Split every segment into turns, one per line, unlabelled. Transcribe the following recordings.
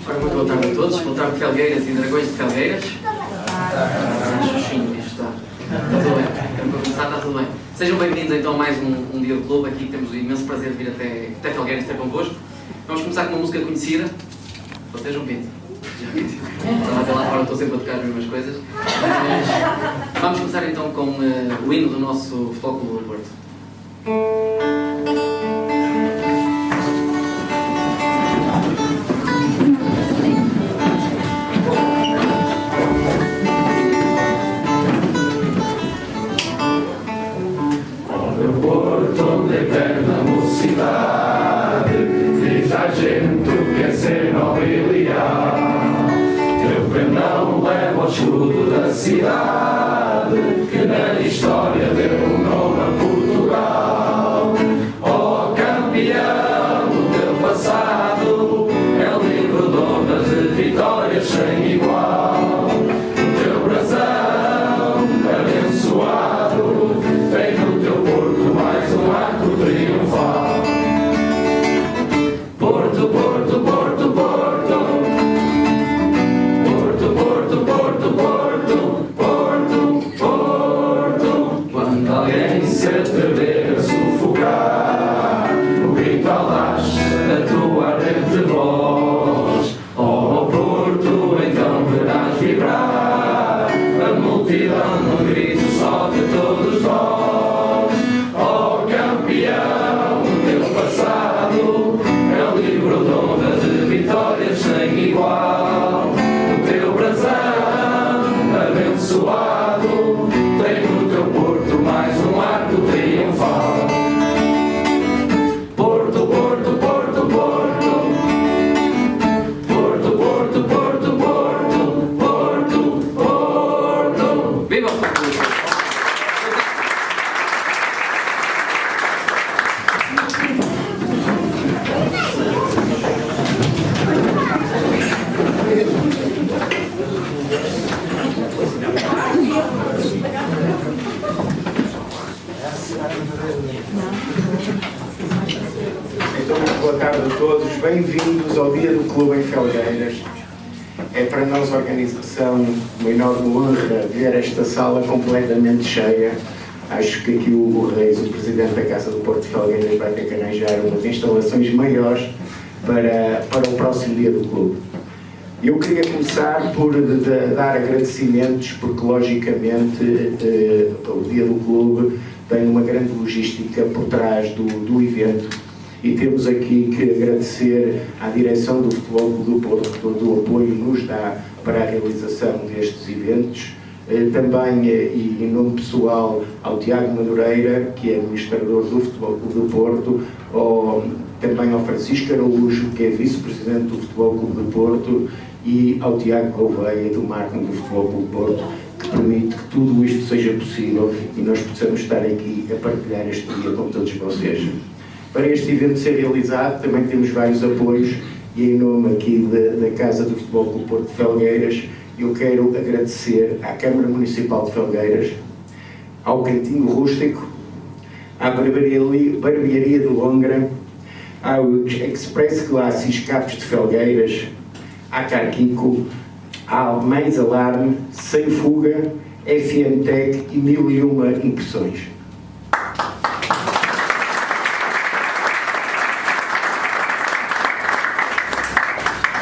Ora, muito boa tarde a todos. Boa tarde, Felgueiras e Dragões de Felgueiras. Xuxinho, isto está tudo bem. Para começar, está tudo bem. Sejam bem-vindos então a mais um dia do clube. Aqui temos o imenso prazer de vir até Felgueiras, até convosco. Vamos começar com uma música conhecida. Vocês João Pinto. Estava até lá fora, estou sempre a tocar as mesmas coisas. Mas vamos começar então com o hino do nosso Futebol Clube do Porto.
Porto de eterna mocidade, diz a gente que é ser nobiliar. Teu pendão leva o escudo da cidade, que na história deu um nome a Portugal. Oh campeão, o teu passado é livro de honras, de vitórias sem igual. O teu brasão abençoado tem no teu Porto mais um arco triunfal. Porto, Porto, Porto, Porto. Porto, Porto, Porto, Porto. Porto, Porto. Quando alguém se atrever a sufocar, o grito alaste a tua ardente voz. Oh Porto, então verás vibrar a multidão num grito só de todos nós. Oh campeão, o teu passado é o livro de honras, de vitórias sem igual. O teu brasão abençoado tem no teu Porto mais um arco triunfal. Porto, Porto, Porto, Porto. Porto, Porto, Porto, Porto. Porto, Porto.
Viva o Futebol Clube do Porto!
Então, muito boa tarde a todos, bem-vindos ao Dia do Clube em Felgueiras. É para nós, a organização, uma enorme honra ver esta sala completamente cheia. Acho que aqui o Hugo Reis, o Presidente da Casa do Porto de Felgueiras, vai ter que arranjar umas instalações maiores para o próximo Dia do Clube. Eu queria começar por dar agradecimentos, porque logicamente o Dia do Clube tem uma grande logística por trás do evento. E temos aqui que agradecer à direção do Futebol Clube do Porto todo o apoio que nos dá para a realização destes eventos. Também, e em nome pessoal, ao Tiago Madureira, que é administrador do Futebol Clube do Porto, também ao Francisco Araújo, que é vice-presidente do Futebol Clube do Porto, e ao Tiago Gouveia, do marketing do Futebol Clube do Porto, que permite que tudo isto seja possível e nós possamos estar aqui a partilhar este dia com todos vocês. Para este evento ser realizado, também temos vários apoios, e em nome aqui da Casa do Futebol Clube do Porto de Felgueiras, eu quero agradecer à Câmara Municipal de Felgueiras, ao Cantinho Rústico, à Barbearia de Longra, ao Express Classes Capos de Felgueiras, à Carquico, à Mais Alarme, Sem Fuga, FM Tech e 1001 impressões.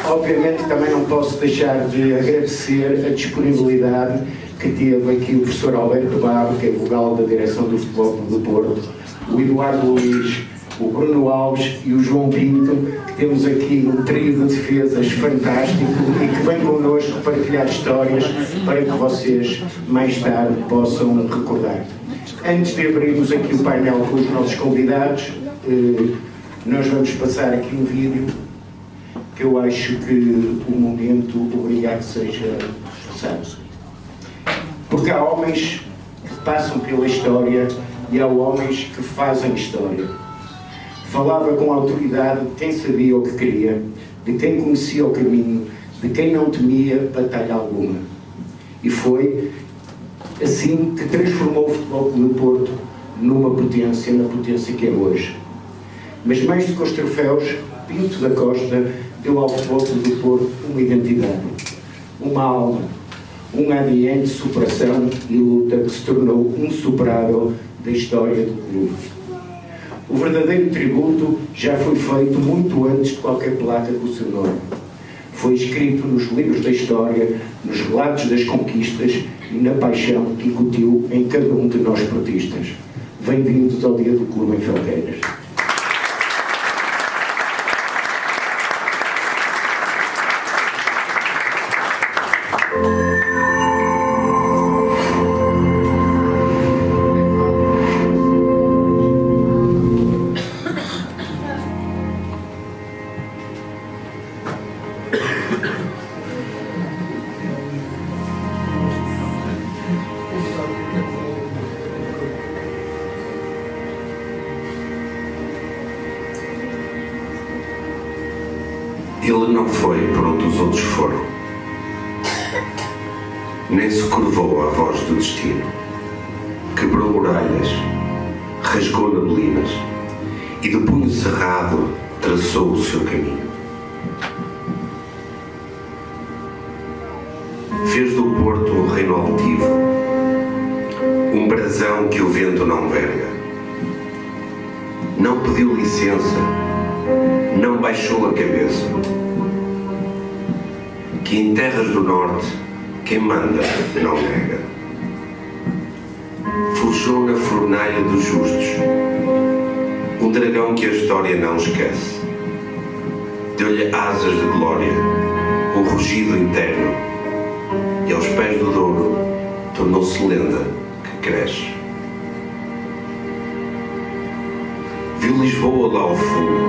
Obviamente também não posso deixar de agradecer a disponibilidade que teve aqui o professor Alberto Barro, que é vogal da direção do Futebol Clube do Porto, o Eduardo Luís, o Bruno Alves e o João Pinto, que temos aqui um trio de defesas fantástico e que vem connosco partilhar histórias para que vocês mais tarde possam recordar. Antes de abrirmos aqui o painel com os nossos convidados, nós vamos passar aqui um vídeo que eu acho que o momento obriga a que seja passado. Porque há homens que passam pela história e há homens que fazem história. Falava com autoridade de quem sabia o que queria, de quem conhecia o caminho, de quem não temia batalha alguma. E foi assim que transformou o Futebol Clube do Porto na potência que é hoje. Mas mais do que os troféus, Pinto da Costa deu ao futebol do Porto uma identidade, uma alma, um ADN de superação e luta que se tornou insuperável da história do clube. O verdadeiro tributo já foi feito muito antes de qualquer placa com o seu nome. Foi escrito nos livros da história, nos relatos das conquistas e na paixão que incutiu em cada um de nós portistas. Bem-vindos ao Dia do Clube em Felgueiras.
Ele não foi por onde os outros foram, nem se curvou à voz do destino. Quebrou muralhas, rasgou neblinas e de punho cerrado traçou o seu caminho. Fez do Porto um reino altivo, um brasão que o vento não verga. Não pediu licença, não baixou a cabeça. Que em terras do norte quem manda não nega. Forjou na fornalha dos justos um dragão que a história não esquece. Deu-lhe asas de glória, um rugido interno, e aos pés do Douro tornou-se lenda que cresce. Viu Lisboa lá ao fundo,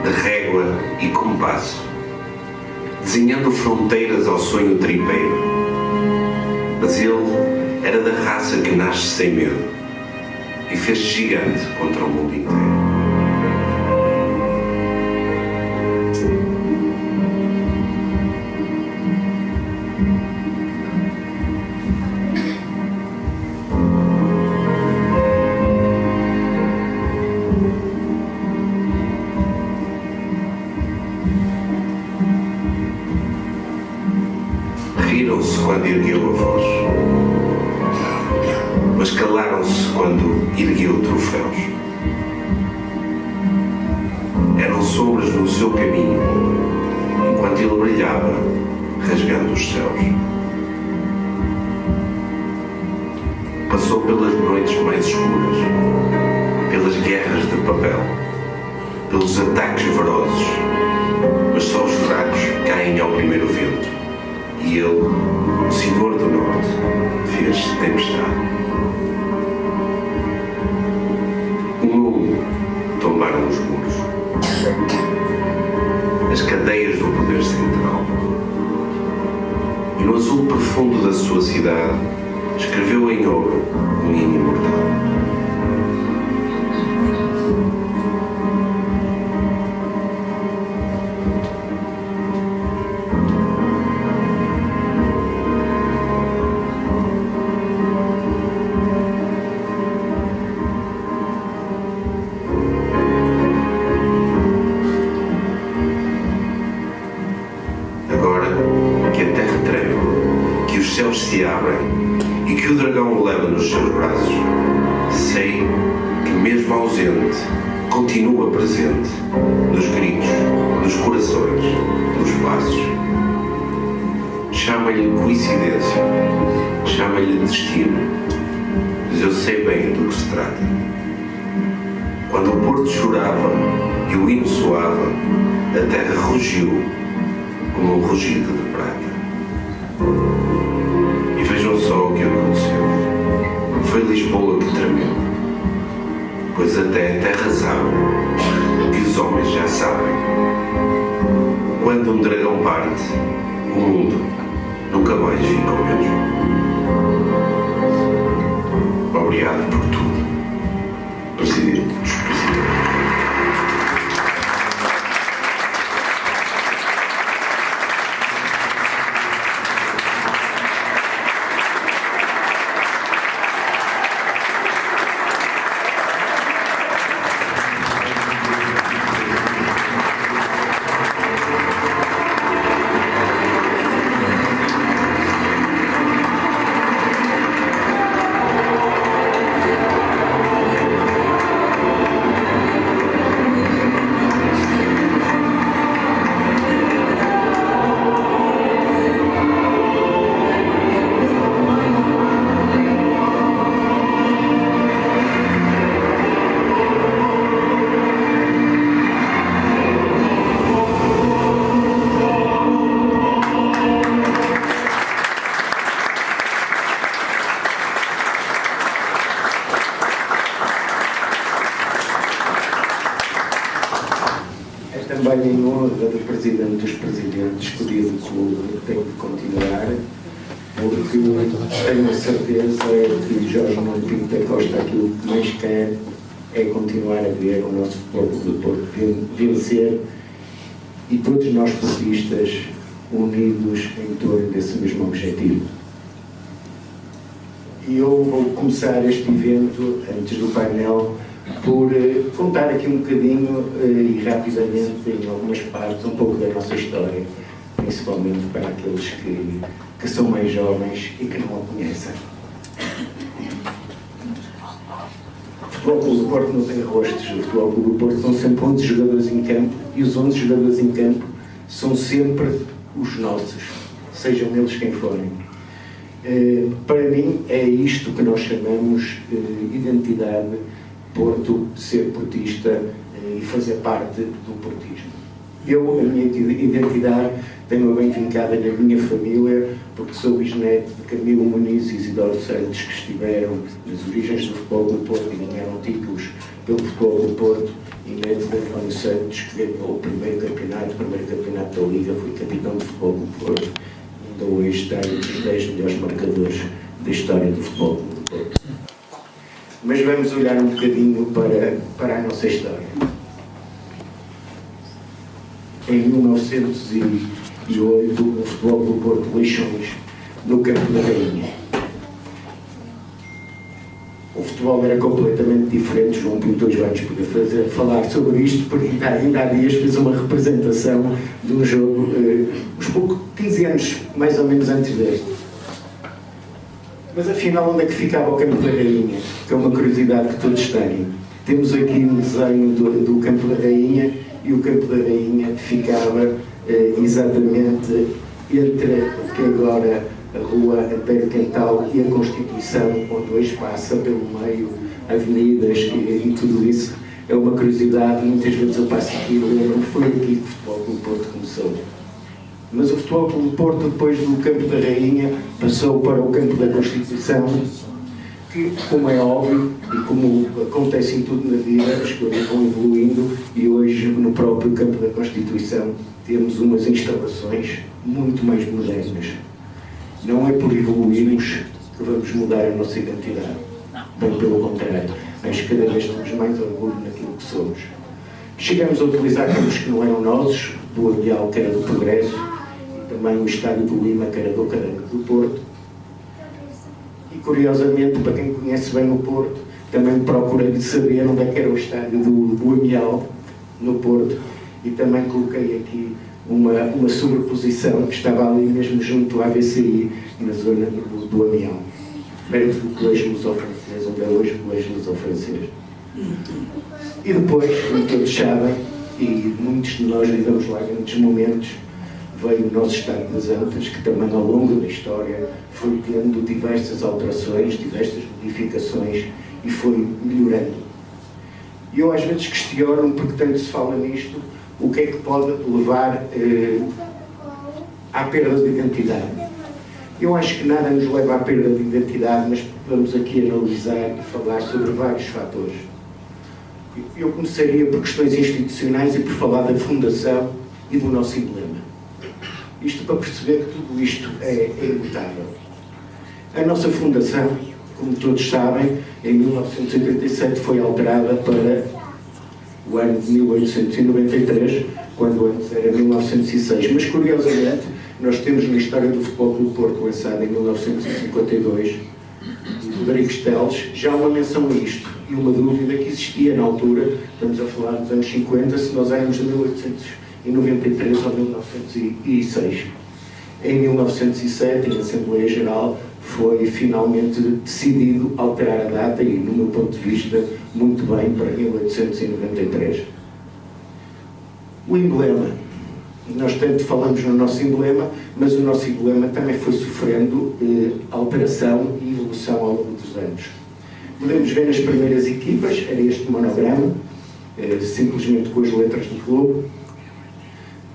de régua e compasso, desenhando fronteiras ao sonho tripeiro. Mas ele era da raça que nasce sem medo e fez gigante contra o mundo inteiro. Riram-se quando ergueu a voz, mas calaram-se quando ergueu troféus. Eram sombras no seu caminho, enquanto ele brilhava, rasgando os céus. Passou pelas noites mais escuras, pelas guerras de papel, pelos ataques ferozes, mas só os fracos caem ao primeiro vento. E ele, o Senhor do Norte, fez tempestade. Um a um tombaram os muros, as cadeias do poder central. E no azul profundo da sua cidade, escreveu em ouro um hino imortal. Se abrem e que o dragão o leva nos seus braços, sei que mesmo ausente continua presente nos gritos, nos corações, nos passos. Chama-lhe coincidência, chama-lhe destino, mas eu sei bem do que se trata. Quando o Porto chorava e o hino soava, a terra rugiu como um rugido de prata. Vejam só o que aconteceu. Foi Lisboa que tremeu, pois até a terra sabe o que os homens já sabem. Quando um dragão parte, o mundo nunca mais fica o mesmo. Obrigado por tudo, Presidente dos Presidentes.
também em honra do Presidente dos Presidentes, que o dia do clube tem de continuar, porque tenho a certeza que Jorge Nuno Pinto da Costa aquilo que mais quer é continuar a ver o nosso Futebol Clube do Porto vencer e todos nós portistas unidos em torno desse mesmo objetivo. E eu vou começar este evento, antes do painel, por contar aqui um bocadinho e rapidamente, em algumas partes, um pouco da nossa história, principalmente para aqueles que são mais jovens e que não a conhecem. O Futebol Clube do Porto não tem rostos. O Futebol Clube do Porto são sempre 11 jogadores em campo e os 11 jogadores em campo são sempre os nossos, sejam eles quem forem. Para mim é isto que nós chamamos identidade Porto, ser portista e fazer parte do portismo. Eu, a minha identidade, tenho-a bem vincada na minha família, porque sou bisneto de Camilo Muniz e Isidoro Santos, que estiveram nas origens do Futebol do Porto e ganharam títulos pelo Futebol do Porto, e neto de António Santos, que ganhou o primeiro campeonato da Liga, foi capitão do Futebol do Porto, e ainda hoje está entre os 10 melhores marcadores da história do Futebol do Porto. Mas vamos olhar um bocadinho para a nossa história. Em 1908, o Futebol do Porto Leixões, no Campo da Rainha. O futebol era completamente diferente. João Pinto hoje vai-nos poder falar sobre isto, porque ainda há dias fez uma representação de um jogo, uns 15 anos mais ou menos antes deste. Mas afinal, onde é que ficava o Campo da Rainha? Que é uma curiosidade que todos têm. Temos aqui um desenho do Campo da Rainha, e o Campo da Rainha ficava exatamente entre o que é agora a rua Antero Quental e a Constituição, onde hoje passa pelo meio avenidas e tudo isso. É uma curiosidade, muitas vezes eu passo aqui e lembro-me, foi aqui que o Futebol Clube do Porto começou. Mas o Futebol Clube do Porto, depois do Campo da Rainha, passou para o Campo da Constituição, que, como é óbvio, e como acontece em tudo na vida, as coisas vão evoluindo, e hoje, no próprio Campo da Constituição, temos umas instalações muito mais modernas. Não é por evoluirmos que vamos mudar a nossa identidade. Bem pelo contrário, mas cada vez temos mais orgulho naquilo que somos. Chegamos a utilizar campos que não eram nossos, do Abial, que era do Progresso, e também o Estádio do Lima, que era do Caranco do Porto. E curiosamente, para quem conhece bem o Porto, também procurei saber onde é que era o estádio do Amial, no Porto, e também coloquei aqui uma sobreposição que estava ali mesmo junto à AVCI, na zona do Amial, perto do Colégio Luso-Francês, onde é hoje o Colégio Luso-Francês. E depois, como todos sabem, e muitos de nós vivemos lá grandes momentos, veio o nosso Estádio das Antas, que também ao longo da história foi tendo diversas alterações, diversas modificações e foi melhorando. E eu às vezes questiono, porque tanto se fala nisto, o que é que pode levar à perda de identidade. Eu acho que nada nos leva à perda de identidade, mas vamos aqui analisar e falar sobre vários fatores. Eu começaria por questões institucionais e por falar da Fundação e do nosso emblema. Isto para perceber que tudo isto é imutável. A nossa Fundação, como todos sabem, em 1987 foi alterada para o ano de 1893, quando antes era 1906. Mas, curiosamente, nós temos na história do Futebol Clube do Porto, lançada em 1952, de Rodrigues Teles, já uma menção a isto. E uma dúvida que existia na altura, estamos a falar dos anos 50, se nós éramos de 1893 ou 1906. Em 1907, em Assembleia Geral, foi finalmente decidido alterar a data e, no meu ponto de vista, muito bem, para 1893. O emblema. Nós tanto falamos no nosso emblema, mas o nosso emblema também foi sofrendo alteração e evolução ao longo dos anos. Podemos ver nas primeiras equipas, era este monograma, simplesmente com as letras do clube.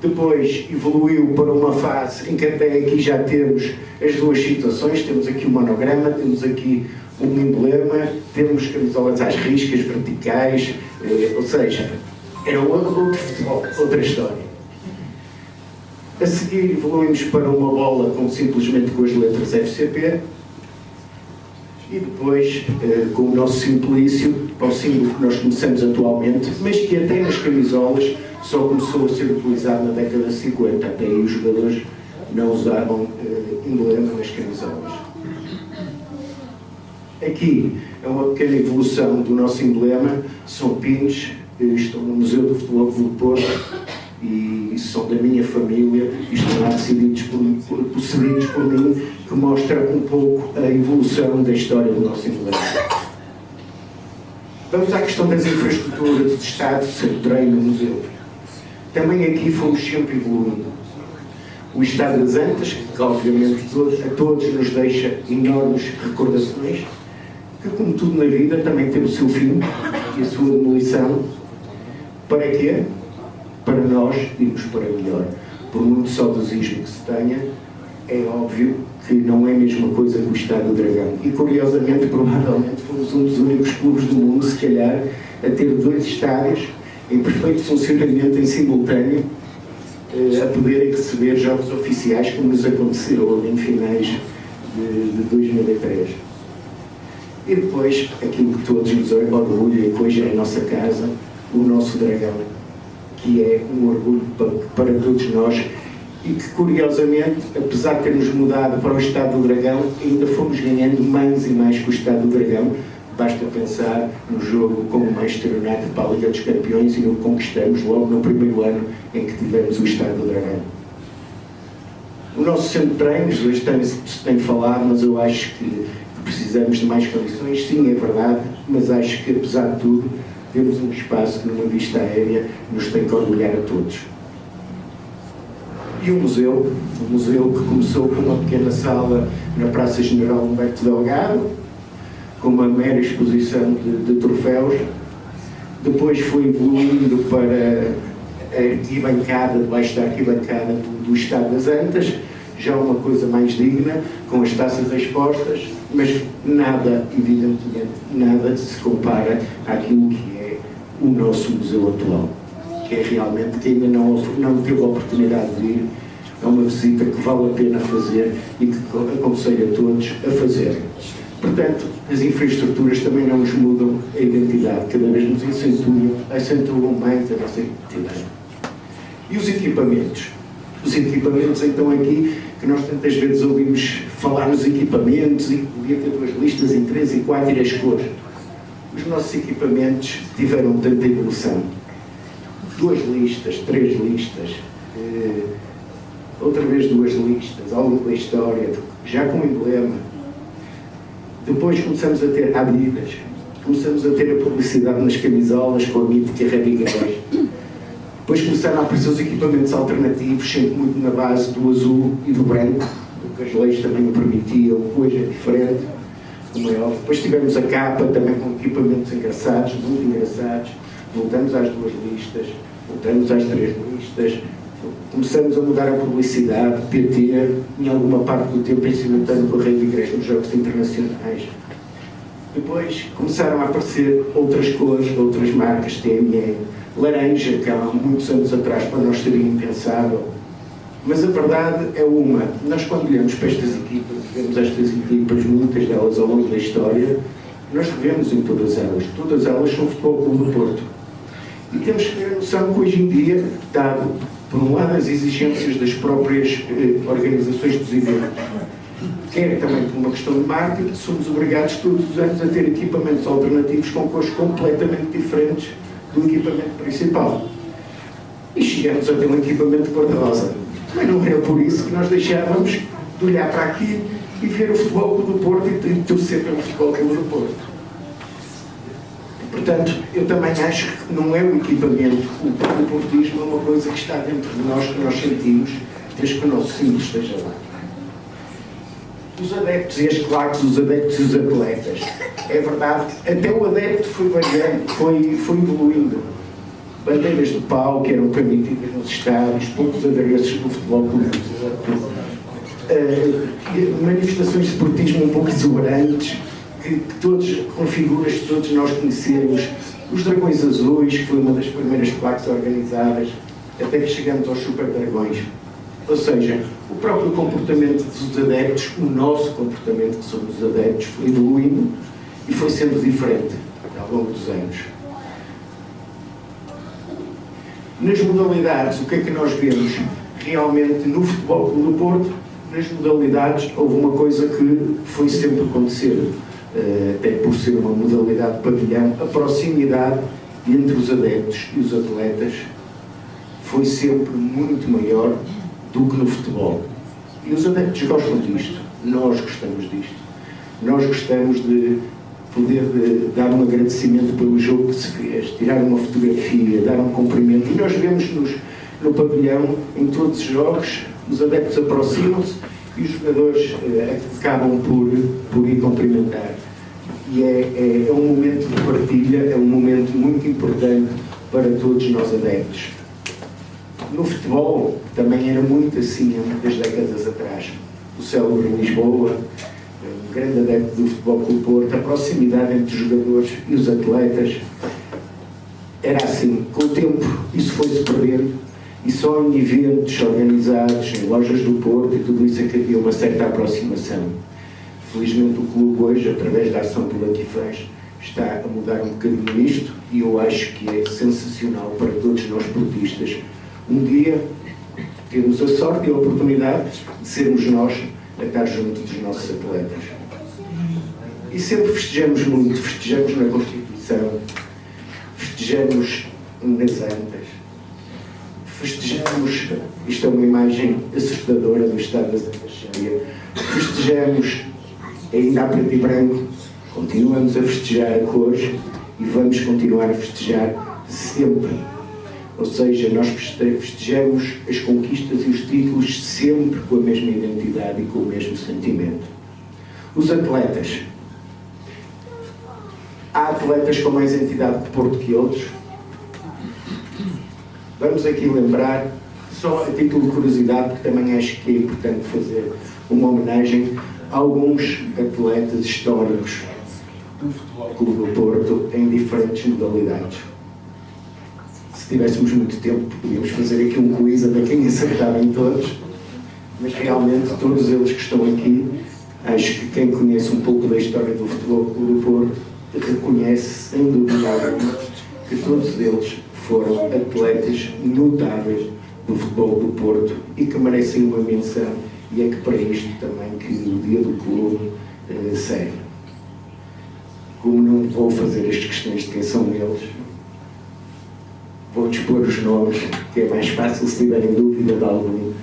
Depois evoluiu para uma fase em que até aqui já temos as duas situações, temos aqui o monograma, temos aqui um emblema, temos camisolas às riscas, verticais, ou seja, era outro futebol, outra história. A seguir evoluímos para uma bola simplesmente com as letras FCP e depois com o nosso Simplício, para o símbolo que nós conhecemos atualmente, mas que até nas camisolas só começou a ser utilizado na década de 50. Até aí os jogadores não usavam emblema nas camisolas. Aqui é uma pequena evolução do nosso emblema, são pins, estão no Museu do Futebol do Porto e são da minha família e estão lá cedidos por mim, que mostra um pouco a evolução da história do nosso emblema. Vamos à questão das infraestruturas de Estado, centro de treino, museu. Também aqui fomos sempre evoluindo. O Estado das Antas, que obviamente a todos nos deixa enormes recordações, que como tudo na vida também tem o seu fim e a sua demolição. Para quê? Para nós irmos para melhor. Por muito saudosismo que se tenha, é óbvio que não é a mesma coisa que o Estádio do Dragão. E curiosamente, provavelmente, fomos um dos únicos clubes do mundo, se calhar, a ter 2 estádios em perfeito funcionamento em simultâneo, a poderem receber jogos oficiais, como nos aconteceu em finais de 2003. E depois, aquilo que todos nos orgulham, e que hoje é a nossa casa, o nosso Dragão, que é um orgulho para todos nós e que, curiosamente, apesar de termos mudado para o Estado do Dragão, ainda fomos ganhando mais e mais com o Estado do Dragão. Basta pensar no jogo com o Manchester United para a Liga dos Campeões e o conquistamos logo no primeiro ano em que tivemos o Estado do Dragão. O nosso centro de treinos, hoje se tem falado, mas eu acho que precisamos de mais condições. Sim, é verdade, mas acho que, apesar de tudo, temos um espaço que, numa vista aérea, nos tem que orgulhar a todos. E o museu que começou com uma pequena sala na Praça General Humberto Delgado, com uma mera exposição de troféus, depois foi evoluindo para a arquibancada, debaixo da arquibancada do Estado das Antas, já uma coisa mais digna, com as taças expostas, mas nada, evidentemente, nada se compara àquilo que é o nosso museu atual, que é realmente, que ainda não teve a oportunidade de ir, é uma visita que vale a pena fazer e que aconselho a todos a fazer. Portanto, as infraestruturas também não nos mudam a identidade, cada vez nos acentuam mais a nossa identidade. E os equipamentos? Os equipamentos, então, aqui, que nós tantas vezes ouvimos falar nos equipamentos e que podia ter 2 listas em 3 e 4 e as cores. Os nossos equipamentos tiveram tanta evolução. 2 listas, 3 listas, outra vez 2 listas, ao longo da história, já com emblema. Depois começamos a ter Adidas, começamos a ter a publicidade nas camisolas com a mítica Rabigões. Depois começaram a aparecer os equipamentos alternativos, sempre muito na base do azul e do branco, porque as leis também o permitiam, hoje é diferente, como é óbvio. Depois tivemos a capa, também com equipamentos engraçados, muito engraçados. Voltamos às 2 listas, voltamos às 3 listas. Começamos a mudar a publicidade, PT, em alguma parte do tempo em simultâneo com a Rei de Igreja nos Jogos Internacionais. Depois começaram a aparecer outras cores, outras marcas, TMN, laranja, que há muitos anos atrás para nós seria impensável. Mas a verdade é uma, nós quando olhamos para estas equipas, vemos estas equipas, muitas delas ao longo da história, nós vemos em todas elas são Futebol Clube do Porto. E temos que ter a noção que hoje em dia, dado por um lado as exigências das próprias organizações dos eventos, quer também por uma questão de marketing, somos obrigados todos os anos a ter equipamentos alternativos com cores completamente diferentes do equipamento principal. E chegamos a ter um equipamento de cor-de-rosa. Mas não era por isso que nós deixávamos de olhar para aqui e ver o Futebol Clube do Porto e torcer pelo Futebol Clube do Porto. Portanto, eu também acho que não é o equipamento, o portismo é uma coisa que está dentro de nós, que nós sentimos, desde que o nosso símbolo esteja lá. Os adeptos e as claques, os adeptos e os atletas. É verdade, até o adepto foi variando, foi evoluindo. Bandeiras de pau que eram permitidas nos estádios, poucos adereços do futebol público, manifestações de esportismo um pouco exuberantes, com figuras que todos nós conhecemos, os Dragões Azuis, que foi uma das primeiras claques organizadas, até que chegamos aos Super Dragões. Ou seja, o próprio comportamento dos adeptos, o nosso comportamento que somos adeptos, foi evoluindo e foi sendo diferente ao longo dos anos. Nas modalidades, o que é que nós vemos? Realmente, no Futebol Clube do Porto, nas modalidades, houve uma coisa que foi sempre acontecer, até por ser uma modalidade de pavilhão, a proximidade entre os adeptos e os atletas foi sempre muito maior do que no futebol. E os adeptos gostam disto, nós gostamos disto. Nós gostamos de poder dar um agradecimento pelo jogo que se fez, tirar uma fotografia, dar um cumprimento. E nós vemos no pavilhão, em todos os jogos, os adeptos aproximam-se e os jogadores acabam por ir cumprimentar. E é um momento de partilha, é um momento muito importante para todos nós adeptos. No futebol também era muito assim há muitas décadas atrás. O célebre em Lisboa, um grande adepto do Futebol Clube Porto, a proximidade entre os jogadores e os atletas era assim. Com o tempo isso foi-se perdendo e só em eventos organizados, em lojas do Porto e tudo isso é que havia uma certa aproximação. Felizmente o clube hoje, através da ação do Lucky Fãs, está a mudar um bocadinho isto e eu acho que é sensacional para todos nós portistas um dia termos a sorte e a oportunidade de sermos nós a estar junto dos nossos atletas. E sempre festejamos muito, festejamos na Constituição, festejamos nas Antas, festejamos, isto é uma imagem assustadora do estado das Antas cheia, festejamos ainda a preto e branco, continuamos a festejar a cores e vamos continuar a festejar sempre. Ou seja, nós festejamos as conquistas e os títulos sempre com a mesma identidade e com o mesmo sentimento. Os atletas. Há atletas com mais entidade de Porto que outros. Vamos aqui lembrar, só a título de curiosidade, porque também acho que é importante fazer uma homenagem a alguns atletas históricos do Futebol Clube do Porto em diferentes modalidades. Se tivéssemos muito tempo, podíamos fazer aqui um quiz até quem acertava em todos, mas realmente todos eles que estão aqui, acho que quem conhece um pouco da história do Futebol Clube do Porto reconhece, sem dúvida alguma, que todos eles foram atletas notáveis do Futebol do Porto e que merecem uma menção, e é que para isto também que o Dia do Clube serve. Como não vou fazer as questões de quem são eles, vou dispor os nomes, que é mais fácil, se tiverem dúvida de algum,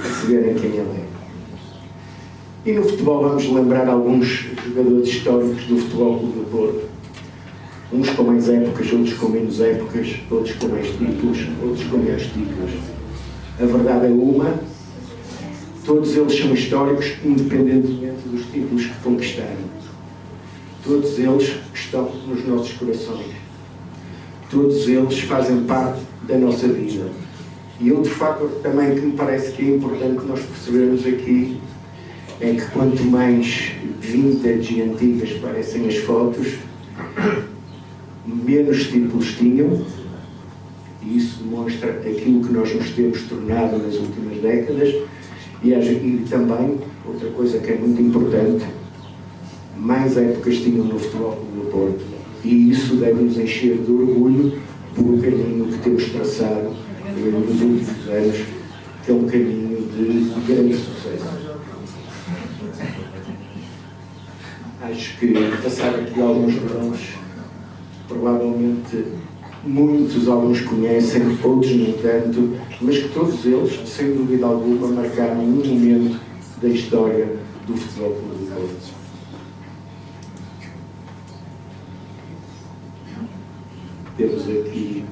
perceberem quem ele é. E no futebol vamos lembrar alguns jogadores históricos do Futebol Clube do Porto. Uns com mais épocas, outros com menos épocas, outros com mais títulos, outros com menos títulos. A verdade é uma, todos eles são históricos, independentemente dos títulos que conquistaram. Todos eles estão nos nossos corações. Todos eles fazem parte da nossa vida. E outro fator também que me parece que é importante nós percebermos aqui é que quanto mais vintage e antigas parecem as fotos, menos títulos tinham, e isso demonstra aquilo que nós nos temos tornado nas últimas décadas, e também, outra coisa que é muito importante, mais épocas tinham no Futebol Clube do Porto, e isso deve nos encher de orgulho pelo caminho que temos traçado nos últimos anos, que é um caminho de grande sucesso. Acho que passar aqui alguns nomes, provavelmente muitos alguns conhecem, outros não tanto, mas que todos eles, sem dúvida alguma, marcaram um momento da história do Futebol Clube do Porto. Temos aqui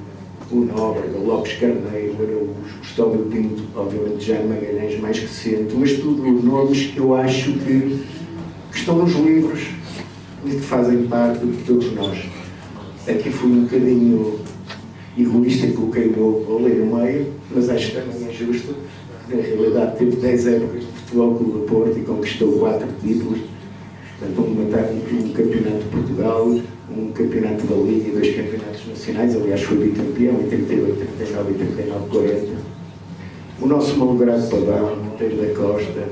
o Nóbrega, o Lopes Carneiro, o Araújo, Custódio Pinto, obviamente Jaime Magalhães mais recente, mas tudo nomes que eu acho que estão nos livros e que fazem parte de todos nós. Aqui fui um bocadinho egoísta e coloquei o vôlei no meio, mas acho que também é justo. Na realidade teve 10 épocas de Futebol Clube do Porto e conquistou 4 títulos. Portanto, um campeonato de Portugal, um campeonato da Liga e 2 campeonatos nacionais. Aliás, foi bicampeão em 38, 39 e 39, 40. O nosso malogrado Pavão, Monteiro da Costa,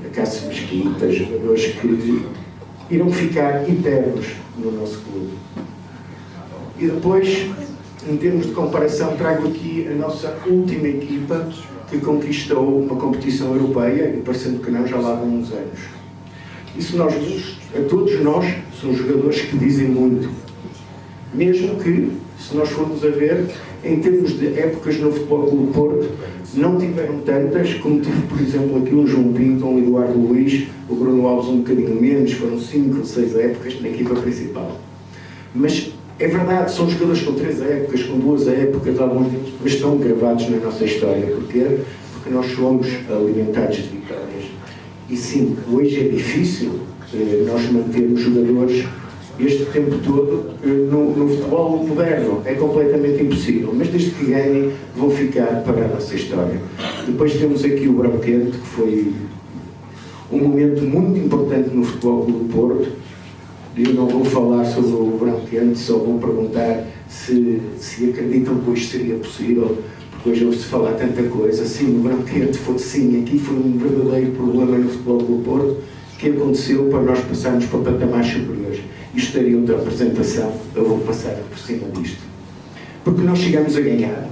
a Cássio Mesquita, jogadores que irão ficar eternos no nosso clube. E depois, em termos de comparação, trago aqui a nossa última equipa que conquistou uma competição europeia, e parecendo que não, já lá vão uns anos. Isso nós vimos, a todos nós, são jogadores que dizem muito. Mesmo que, se nós formos a ver, em termos de épocas no Futebol Clube do Porto, não tiveram tantas, como tive, por exemplo, aqui um João Pinto, um Eduardo Luís, o Bruno Alves um bocadinho menos, foram 5 ou 6 épocas na equipa principal. Mas é verdade, são jogadores com 3 épocas, com 2 épocas, alguns deles, mas estão gravados na nossa história. Porquê? Porque nós somos alimentados de vitórias. E sim, hoje é difícil nós mantermos jogadores este tempo todo no futebol moderno. É completamente impossível, mas desde que ganhem vão ficar para a nossa história. Depois temos aqui o Branquente, que foi um momento muito importante no Futebol Clube do Porto. Eu não vou falar sobre o Branquente, só vou perguntar se acreditam que hoje seria possível, porque hoje ouve-se falar tanta coisa. Sim, o Branquente foi, sim, aqui foi um verdadeiro problema no Futebol Clube do Porto, que aconteceu para nós passarmos para patamares superiores. Isto estaria outra apresentação, eu vou passar por cima disto. Porque nós chegamos a ganhar,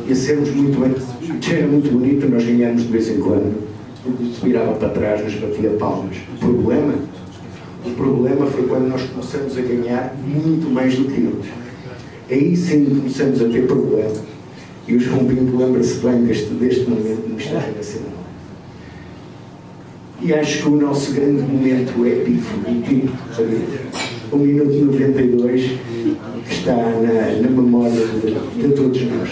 e a sermos muito bem, já era muito bonito nós ganharmos de vez em quando, porque se virava para trás, nos batia palmas. O problema foi quando nós começamos a ganhar muito mais do que eles. Aí sim começamos a ter problema. E o João Pinto lembra-se bem deste momento no Estádio Nacional. E acho que o nosso grande momento épico, o minuto 92, que está na memória de todos nós.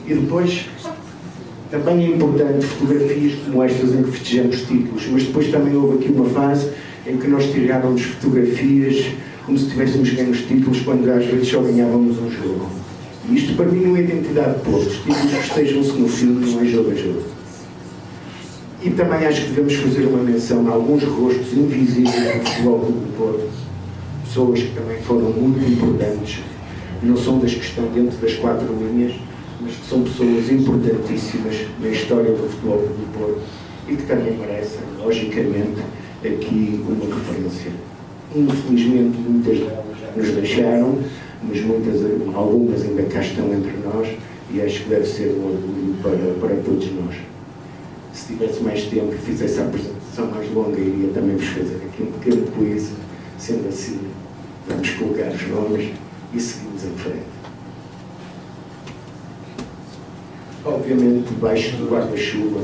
E depois, também é importante fotografias como estas em que festejamos títulos, mas depois também houve aqui uma fase em que nós tirávamos fotografias como se tivéssemos ganho os títulos quando às vezes só ganhávamos um jogo. E isto para mim não é identidade de todos. Os títulos festejam-se no filme, não é jogo a jogo. E também acho que devemos fazer uma menção a alguns rostos invisíveis do Futebol Clube do Porto. Pessoas que também foram muito importantes, não são das que estão dentro das 4 linhas, mas que são pessoas importantíssimas na história do Futebol Clube do Porto e que também merecem, logicamente, aqui uma referência. Infelizmente, muitas delas já nos deixaram, mas algumas ainda cá estão entre nós e acho que deve ser um orgulho para todos nós. Se tivesse mais tempo e fizesse a apresentação mais longa, iria também vos fazer aqui um pequeno quiz. Sendo assim, vamos colocar os nomes e seguimos em frente. Obviamente, debaixo do guarda-chuva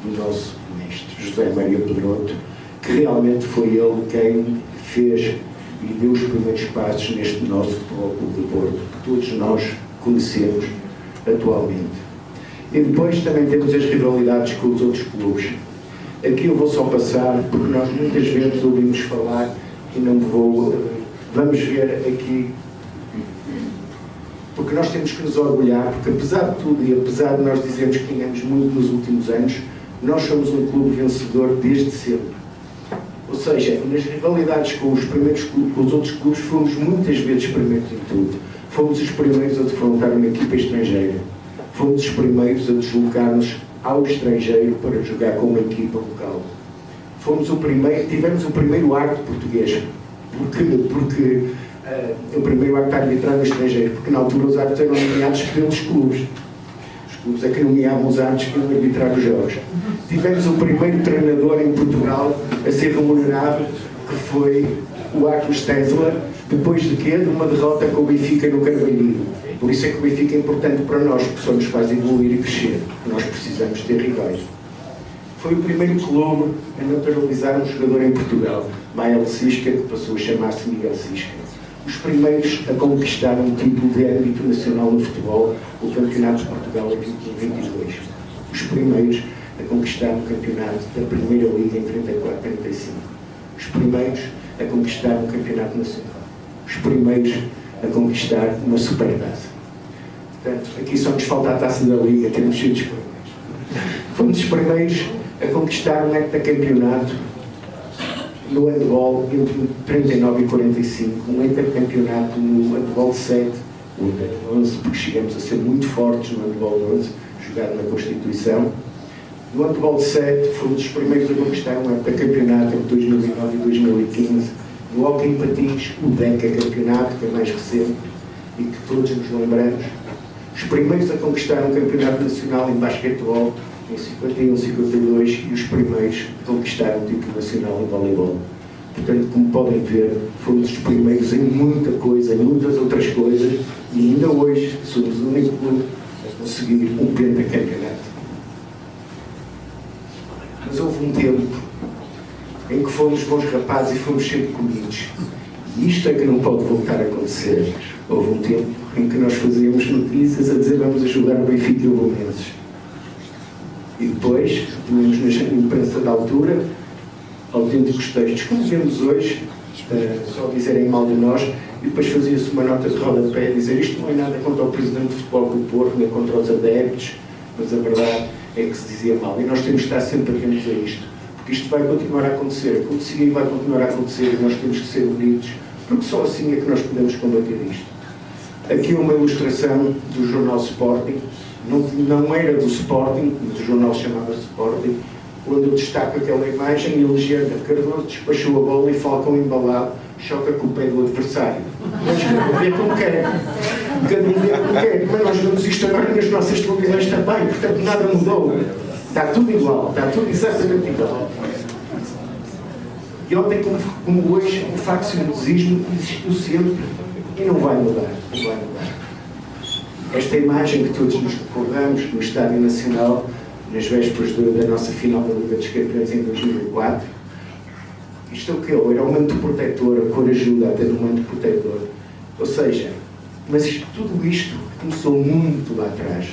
do nosso mestre, José Maria Pedroto, que realmente foi ele quem fez e deu os primeiros passos neste nosso Futebol Clube do Porto, que todos nós conhecemos atualmente. E depois também temos as rivalidades com os outros clubes. Aqui eu vou só passar, porque nós muitas vezes ouvimos falar, e não vou... Vamos ver aqui, porque nós temos que nos orgulhar, porque apesar de tudo e apesar de nós dizermos que ganhamos muito nos últimos anos, nós somos um clube vencedor desde sempre. Ou seja, nas rivalidades com os outros clubes, fomos muitas vezes primeiros em tudo. Fomos os primeiros a defrontar uma equipa estrangeira. Fomos os primeiros a deslocar-nos ao estrangeiro para jogar com uma equipa local. Tivemos o primeiro árbitro português, porque o primeiro árbitro arbitrar no estrangeiro, porque na altura os árbitros eram nomeados pelos clubes. Os clubes é que nomeavam os árbitros que iam arbitrar os jogos. Tivemos o primeiro treinador em Portugal a ser remunerado, que foi o Arthur Stensler, depois de quê? De uma derrota com o Benfica no Carvalhinho. Por isso é que o Benfica é importante para nós, porque só nos faz evoluir e crescer. Nós precisamos ter rivais. Foi o primeiro clube a naturalizar um jogador em Portugal, Mael Cisca, que passou a chamar-se Miguel Cisca. Os primeiros a conquistar um título de âmbito nacional no futebol, o Campeonato de Portugal em 2022. Os primeiros a conquistar um campeonato da Primeira Liga em 34-35. Os primeiros a conquistar um campeonato nacional. Os primeiros a conquistar uma supertaça. Portanto, aqui só nos falta a taça da Liga, temos sido os primeiros. Fomos os primeiros a conquistar um heptacampeonato no handball entre 39 e 45, um intercampeonato no handball 7, o handball 11, porque chegamos a ser muito fortes no handball 11, jogado na Constituição. No handball 7 fomos os primeiros a conquistar um campeonato entre 2009 e 2015. No hockey em patins, o DECA campeonato, que é mais recente e que todos nos lembramos. Os primeiros a conquistar um campeonato nacional em basquetebol em 51, 52 e os primeiros a conquistar um título nacional em voleibol. Portanto, como podem ver, fomos os primeiros em muita coisa, em muitas outras coisas, e ainda hoje somos o único clube a conseguir um pentacampeonato. Mas houve um tempo em que fomos bons rapazes e fomos sempre comidos. E isto é que não pode voltar a acontecer. Houve um tempo em que nós fazíamos notícias a dizer vamos ajudar o Benfica e o Belenenses. E depois, tínhamos na imprensa da altura autênticos textos, como vemos hoje, só dizerem mal de nós, e depois fazia-se uma nota de rodapé a dizer isto não é nada contra o Presidente de Futebol do Porto, nem contra os adeptos, mas a verdade é que se dizia mal. E nós temos de estar sempre atentos a isto, porque isto vai continuar a acontecer, acontecia e vai continuar a acontecer, e nós temos que ser unidos, porque só assim é que nós podemos combater isto. Aqui uma ilustração do jornal Sporting, não era do Sporting, mas o jornal chamava-se Sporting, onde eu destaco aquela imagem e o Legião Cardoso despachou a bola e Falcão embalado choca com o pé do adversário. Mas cada um vê como quer. Cada um vê como quer. Mas nós vemos isto agora nas nossas televisões também, portanto nada mudou. Está tudo igual, está tudo exatamente igual. E ontem, como hoje, o faccionismo existiu sempre e não vai mudar. Não vai mudar. Esta imagem que todos nos recordamos no Estádio Nacional, nas vésperas da nossa final da Liga dos Campeões em 2004, isto é o que é? Era o manto protetor, a cor ajuda a ter um manto protetor. Ou seja, mas tudo isto começou muito lá atrás.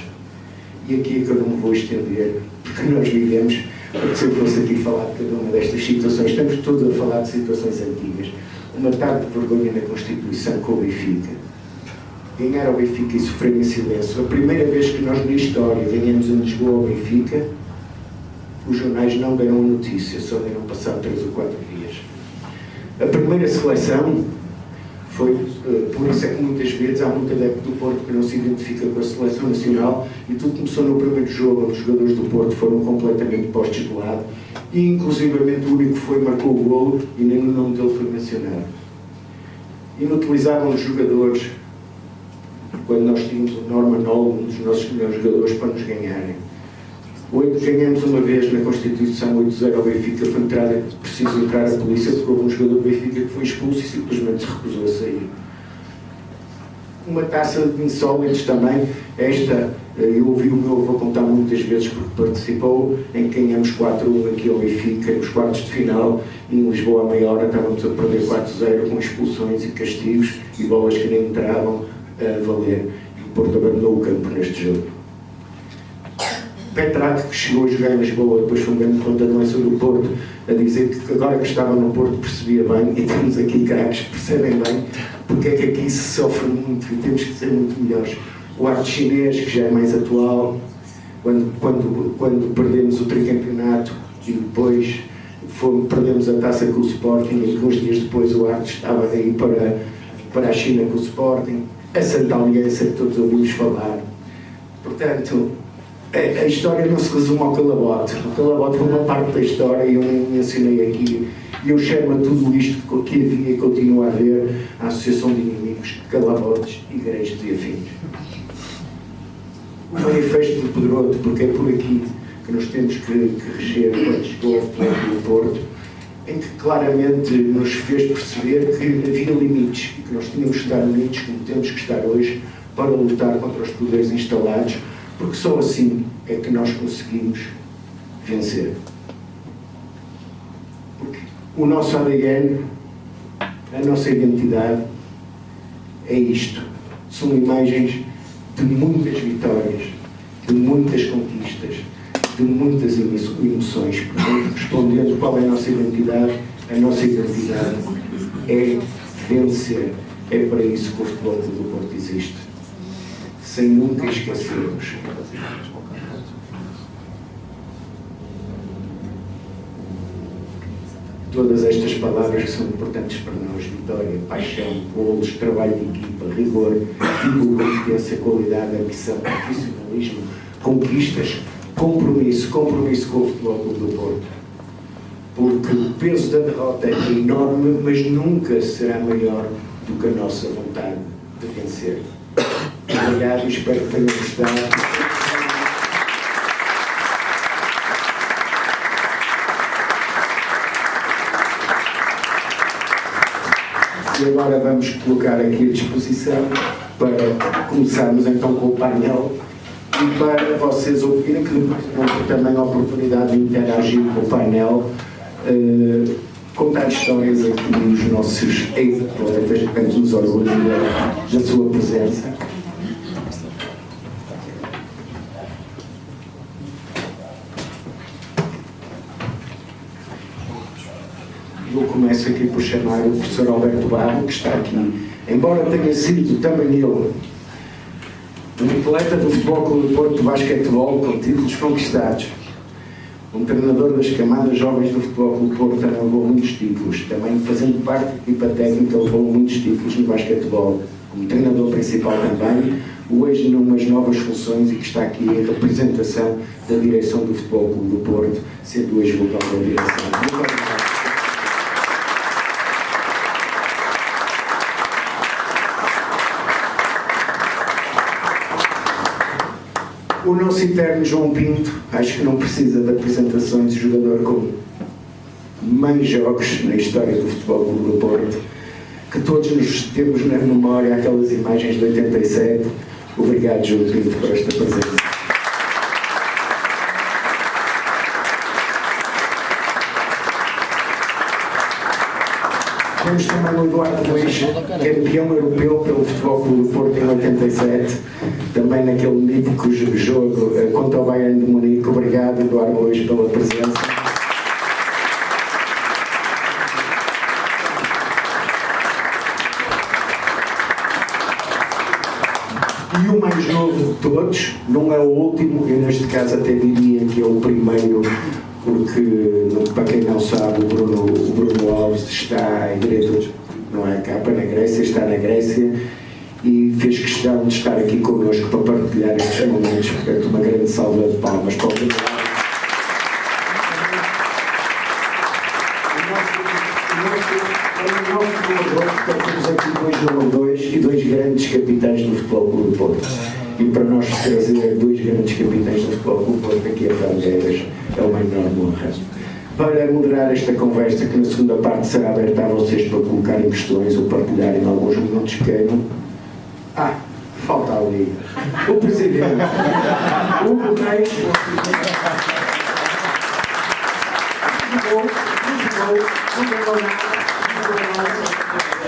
E aqui é que eu não me vou estender, porque nós vivemos, porque se eu fosse aqui falar de cada uma destas situações, estamos todos a falar de situações antigas. Uma tarde de vergonha na Constituição com o Benfica. Ganhar ao Benfica e sofrer em silêncio. A primeira vez que nós na história ganhamos em Lisboa ao Benfica, os jornais não deram a notícia, só deram passado 3 ou 4 dias. A primeira seleção foi, por isso é que muitas vezes há muito adepto do Porto que não se identifica com a seleção nacional, e tudo começou no primeiro jogo, onde os jogadores do Porto foram completamente postos de lado, e inclusivamente o único que foi marcou o golo e nem o nome dele foi mencionado. Inutilizavam os jogadores quando nós tínhamos o Norman Hall, um dos nossos melhores jogadores, para nos ganharem. Ganhamos uma vez na Constituição 8-0 ao Benfica, foi preciso entrar a polícia porque houve um jogador do Benfica que foi expulso e simplesmente se recusou a sair. Uma taça de insólitos também, esta eu ouvi o meu avô contar muitas vezes porque participou, em que ganhamos 4-1 aqui ao Benfica, nos quartos de final, e em Lisboa à meia hora estávamos a perder 4-0 com expulsões e castigos e bolas que nem entravam a valer, e o Porto abandonou o campo neste jogo. Petrac, que chegou a jogar em Lisboa, depois foi um grande ponta-de-lança do Porto, a dizer que agora que estava no Porto percebia bem, e temos aqui craques que percebem bem porque é que aqui se sofre muito e temos que ser muito melhores. O arte chinês, que já é mais atual, quando perdemos o tricampeonato e depois perdemos a taça com o Sporting, e uns dias depois o arte estava a ir para a China com o Sporting, a Santa Aliança que todos ouvimos falar. Portanto, a história não se resume ao calabote. O calabote é uma parte da história e eu mencionei aqui. E eu chamo a tudo isto que havia e continua a haver a Associação de Inimigos, calabotes, igrejas e afins. O manifesto do Pedroto, porque é por aqui que nós temos que reger quando chegou ao futebol do Porto, em que claramente nos fez perceber que havia limites e que nós tínhamos que estar unidos, como temos que estar hoje, para lutar contra os poderes instalados, porque só assim é que nós conseguimos vencer. Porque o nosso ADN, a nossa identidade, é isto. São imagens de muitas vitórias, de muitas conquistas, de muitas emoções. Portanto, respondendo qual é a nossa identidade é vencer. É para isso que o Futebol Clube do Porto existe. Sem nunca esquecermos. todas estas palavras que são importantes para nós: vitória, paixão, golos, trabalho de equipa, rigor, título, competência, qualidade, ambição, profissionalismo, conquistas, compromisso com o Futebol Clube do Porto. Porque o peso da derrota é enorme, mas nunca será maior do que a nossa vontade de vencer. Obrigado e espero que tenham gostado. E agora vamos colocar aqui à disposição para começarmos então com o painel e para vocês ouvirem, que depois vão ter também a oportunidade de interagir com o painel, contar histórias aqui dos nossos ex-atletas, que nos orgulho da sua presença. Eu começo aqui por chamar o professor Alberto Barro, que está aqui, embora tenha sido também ele um atleta do Futebol Clube do Porto de basquetebol com títulos conquistados, um treinador das camadas jovens do Futebol Clube do Porto, também levou muitos títulos, também fazendo parte da equipa técnica levou muitos títulos no basquetebol, como treinador principal também, hoje numas novas funções e que está aqui em representação da direção do Futebol Clube do Porto, sendo hoje vogal da direção. Muito obrigado. O nosso eterno João Pinto, acho que não precisa de apresentações, jogador com mais jogos na história do Futebol Clube do Porto, que todos nos temos na memória aquelas imagens de 87. Obrigado, João Pinto, por esta presença. Temos também o Eduardo Luiz, campeão europeu pelo Futebol Clube do Porto em 87, também naquele mítico jogo contra o Bayern de Munique. Obrigado, Eduardo Luiz, pela presença. E o mais novo de todos, não é o último, eu neste caso até diria que é o primeiro, porque, para quem não sabe, o Bruno Alves está em direito, não é capa na Grécia, está na Grécia e fez questão de estar aqui connosco para partilhar estes momentos. Portanto, uma grande salva de palmas para o Bruno Alves. O nosso colaborador, temos aqui dois jogadores e dois grandes capitães do Futebol Clube do Porto. E para nós trazer dois grandes capitães do Futebol Clube do Porto aqui a Felgueiras é uma enorme honra. Para moderar esta conversa, que na segunda parte será aberta a vocês para colocarem questões ou partilharem alguns minutos que queiram. Falta ali o Presidente, o Reis,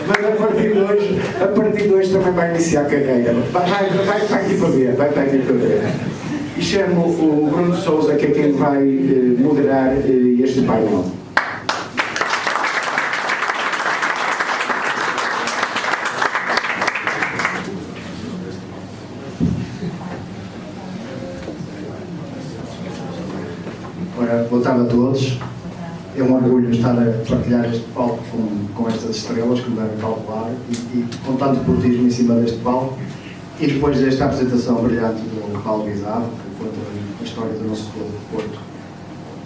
mas a partir de hoje também vai iniciar a carreira. Vai aqui para ver. E chamo o Bruno Sousa, que é quem vai moderar este painel.
Ora, boa tarde a todos. É um orgulho estar a partilhar este palco com estas estrelas, como devem calcular, e com tanto portismo em cima deste palco. E depois desta apresentação brilhante do Paulo Bizarro, que conta a história do nosso Futebol do Porto,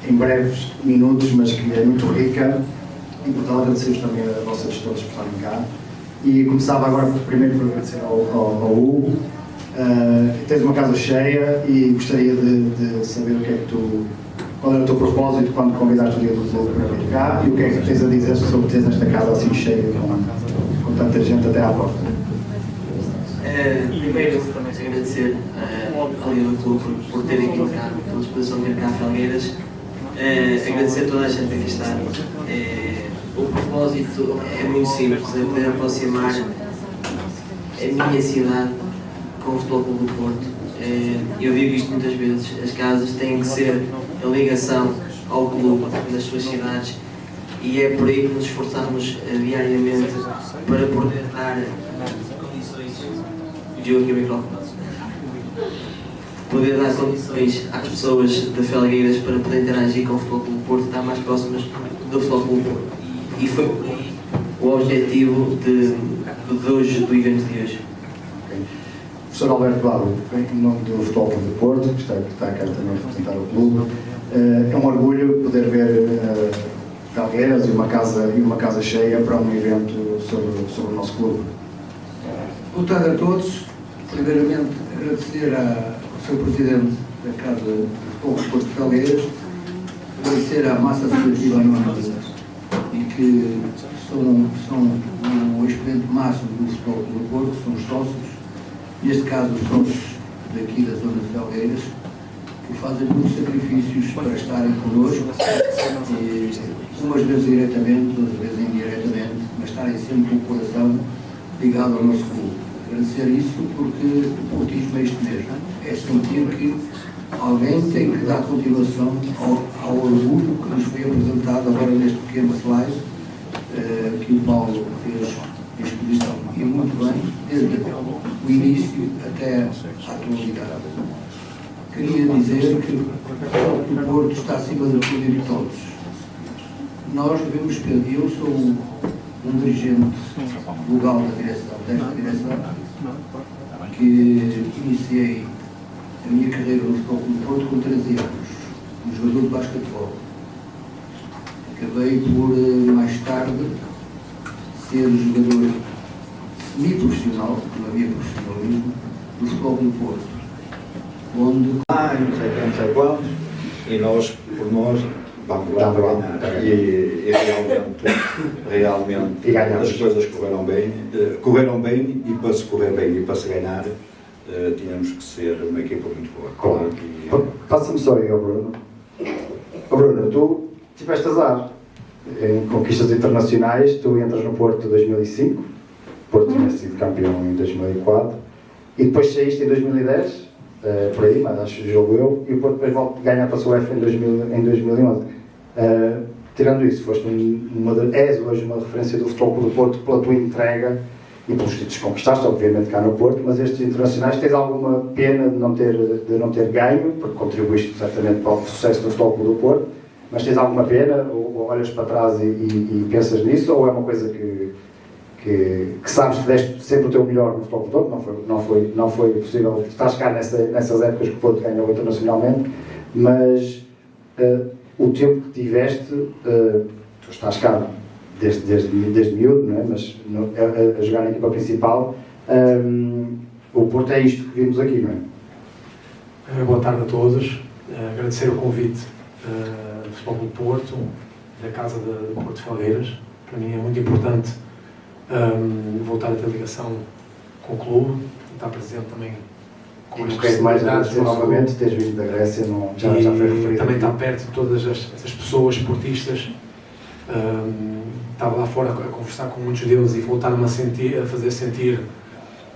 em breves minutos, mas que é muito rica, e portanto agradecemos também a vocês todos por estarem cá. E começava agora primeiro por agradecer ao Hugo. Tens uma casa cheia e gostaria de saber o que é que qual era o teu propósito quando convidaste o dia do clube para vir cá e o que é que tens a dizer sobre teres esta casa assim cheia com tanta gente até à porta.
Primeiro, também agradecer ao Dia do Clube por terem vindo cá, pela disposição de vir cá a Felgueiras. Agradecer a toda a gente que aqui está. O propósito é muito simples, é poder aproximar a minha cidade com o Futebol Clube do Porto. Eu digo isto muitas vezes, as casas têm que ser a ligação ao clube nas suas cidades e é por aí que nos esforçamos diariamente para poder dar poder dar condições às pessoas de Felgueiras para poder interagir com o Futebol Clube do Porto, estar mais próximas do Futebol Clube do Porto. E foi o objetivo do evento de hoje.
Professor Alberto Bado, em nome do Futebol Clube do Porto, que está cá também a representar o clube, é um orgulho poder ver Felgueiras e uma casa cheia para um evento sobre o nosso clube.
Boa tarde a todos. Primeiramente, agradecer ao Sr. Presidente da Casa do Futebol do Porto de Felgueiras, agradecer à massa associativa anónima e que são o expoente máximo do Futebol do Porto, são os sócios, neste caso os sócios daqui da zona de Felgueiras, que fazem muitos sacrifícios para estarem connosco, e umas vezes diretamente, outras vezes indiretamente, mas estarem sempre com o coração ligado ao nosso clube. Agradecer isso porque o portismo é isto mesmo, é sentir que alguém tem que dar continuação ao orgulho que nos foi apresentado agora neste pequeno slide que o Paulo fez a exposição, e muito bem, desde o início até à atualidade. Queria dizer que o Porto está acima de tudo e de todos. Nós devemos que eu sou um dirigente legal desta direção, que iniciei a minha carreira no Futebol Clube do Porto com 13 anos, um jogador de basquetebol. Acabei por, mais tarde, ser jogador semi-profissional, porque não havia profissionalismo, do Futebol Clube do Porto, onde...
não sei quantos, e nós, por nós, vamos lá para ganhar. E realmente as coisas correram bem, e para se correr bem e para se ganhar, tínhamos que ser uma equipa muito forte.
Claro. Passa-me só aí ao Bruno. Bruno, tu tiveste azar em conquistas internacionais, tu entras no Porto em 2005, o Porto tinha sido campeão em 2004, e depois saíste em 2010, por aí, mas acho que jogo eu, e o Porto depois volta a ganhar para a UEFA em 2011. Tirando isso, és hoje uma referência do Futebol Clube do Porto pela tua entrega e pelos títulos que conquistaste, obviamente cá no Porto, mas estes internacionais, tens alguma pena de não ter ganho, porque contribuíste certamente para o sucesso do Futebol Clube do Porto, mas tens alguma pena, ou olhas para trás e pensas nisso, ou é uma coisa que sabes que deste sempre o teu melhor no Futebol Clube do Porto, não foi possível, estás cá nessas épocas que o Porto ganhou internacionalmente, mas o tempo que tiveste, tu estás cá desde miúdo, não é? Mas a jogar na equipa principal, o Porto é isto que vimos aqui, não é?
Boa tarde a todos, agradecer o convite do Futebol Clube do Porto, da Casa do Porto de Felgueiras. Para mim é muito importante voltar a ter ligação com o clube, estar presente também com as
possibilidades novamente, teres vindo da Grécia, já foi referido.
Também estar perto de todas essas pessoas esportistas. Estava lá fora a conversar com muitos deles e voltaram-me a fazer sentir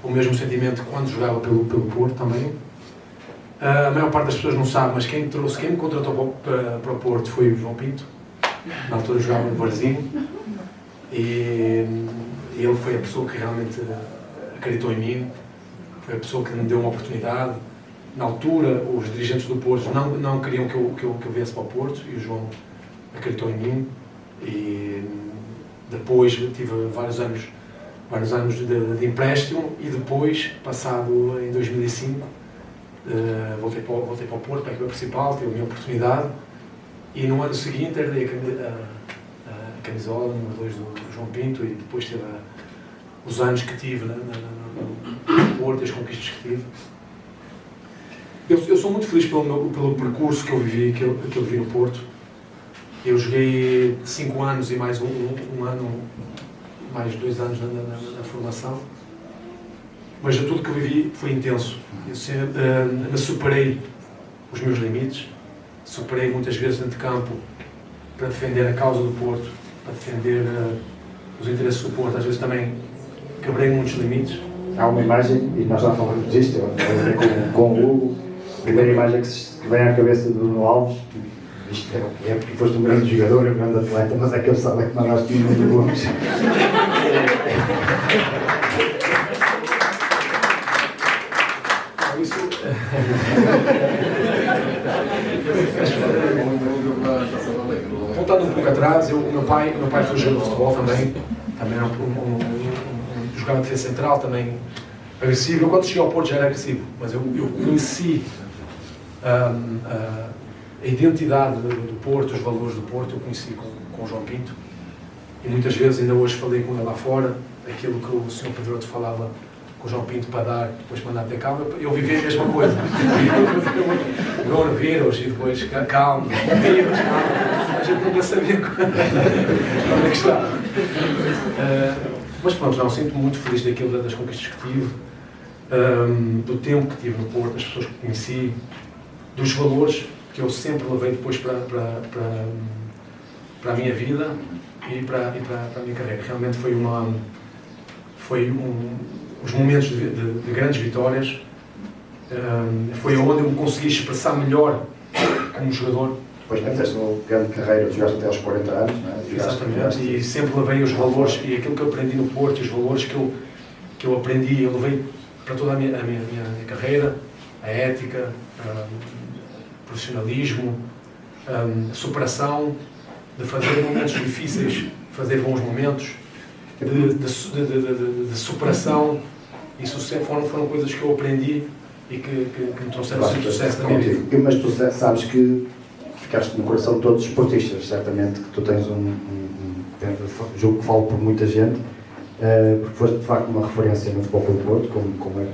o mesmo sentimento quando jogava pelo Porto também. A maior parte das pessoas não sabe, mas quem me contratou para o Porto foi o João Pinto. Na altura jogava no Varzim, e ele foi a pessoa que realmente acreditou em mim, foi a pessoa que me deu uma oportunidade. Na altura, os dirigentes do Porto não queriam que eu viesse para o Porto, e o João acreditou em mim, e depois tive vários anos de empréstimo, e depois, passado em 2005, voltei para o Porto, para a equipa principal, tive a minha oportunidade, e no ano seguinte herdei a camisola número 2 do João Pinto, e depois tive os anos que tive no Porto, as conquistas que tive. Eu sou muito feliz pelo percurso que eu vivi no Porto. Eu joguei 5 anos e mais um ano, mais 2 anos na formação, mas tudo que eu vivi foi intenso. Eu sempre superei os meus limites, superei muitas vezes dentro de campo para defender a causa do Porto, para defender os interesses do Porto. Às vezes também quebrei muitos limites.
Há uma imagem, e nós já falamos disto, com o Hugo, a primeira imagem que vem à cabeça do Bruno Alves, isto é porque foste um grande jogador, um grande atleta, mas é que ele sabe que mandaste muito bons.
Voltando um pouco atrás, eu pai foi jogador de futebol também era jogava de defesa central, também agressivo. Eu quando cheguei ao Porto já era agressivo, mas eu conheci a identidade do Porto, os valores do Porto, eu conheci com o João Pinto, e muitas vezes, ainda hoje falei com ele lá fora, aquilo que o Sr. Pedroto falava com o João Pinto para dar, depois mandar até calma, eu vivi a mesma coisa. Agora viram-os e depois calma, a gente nunca sabia como é que está. Mas pronto, não, sinto-me muito feliz daquilo, das conquistas que tive, do tempo que tive no Porto, das pessoas que conheci, dos valores que eu sempre levei depois para a minha vida e para a minha carreira. Realmente foi os momentos de grandes vitórias, foi onde eu me consegui expressar melhor como jogador.
Depois tiveste uma grande carreira, tu jogaste até aos 40 anos, não é?
Exatamente, e sempre levei os valores e aquilo que eu aprendi no Porto, os valores que eu aprendi, eu levei para toda a minha carreira, a ética, profissionalismo, a superação, de fazer momentos difíceis, fazer bons momentos, de superação. Isso foram coisas que eu aprendi e que me trouxeram sucesso na minha vida.
Mas tu sabes que ficaste no coração de todos os esportistas, certamente, que tu tens julgo que falo por muita gente, porque foste de facto uma referência no Futebol Clube do Porto,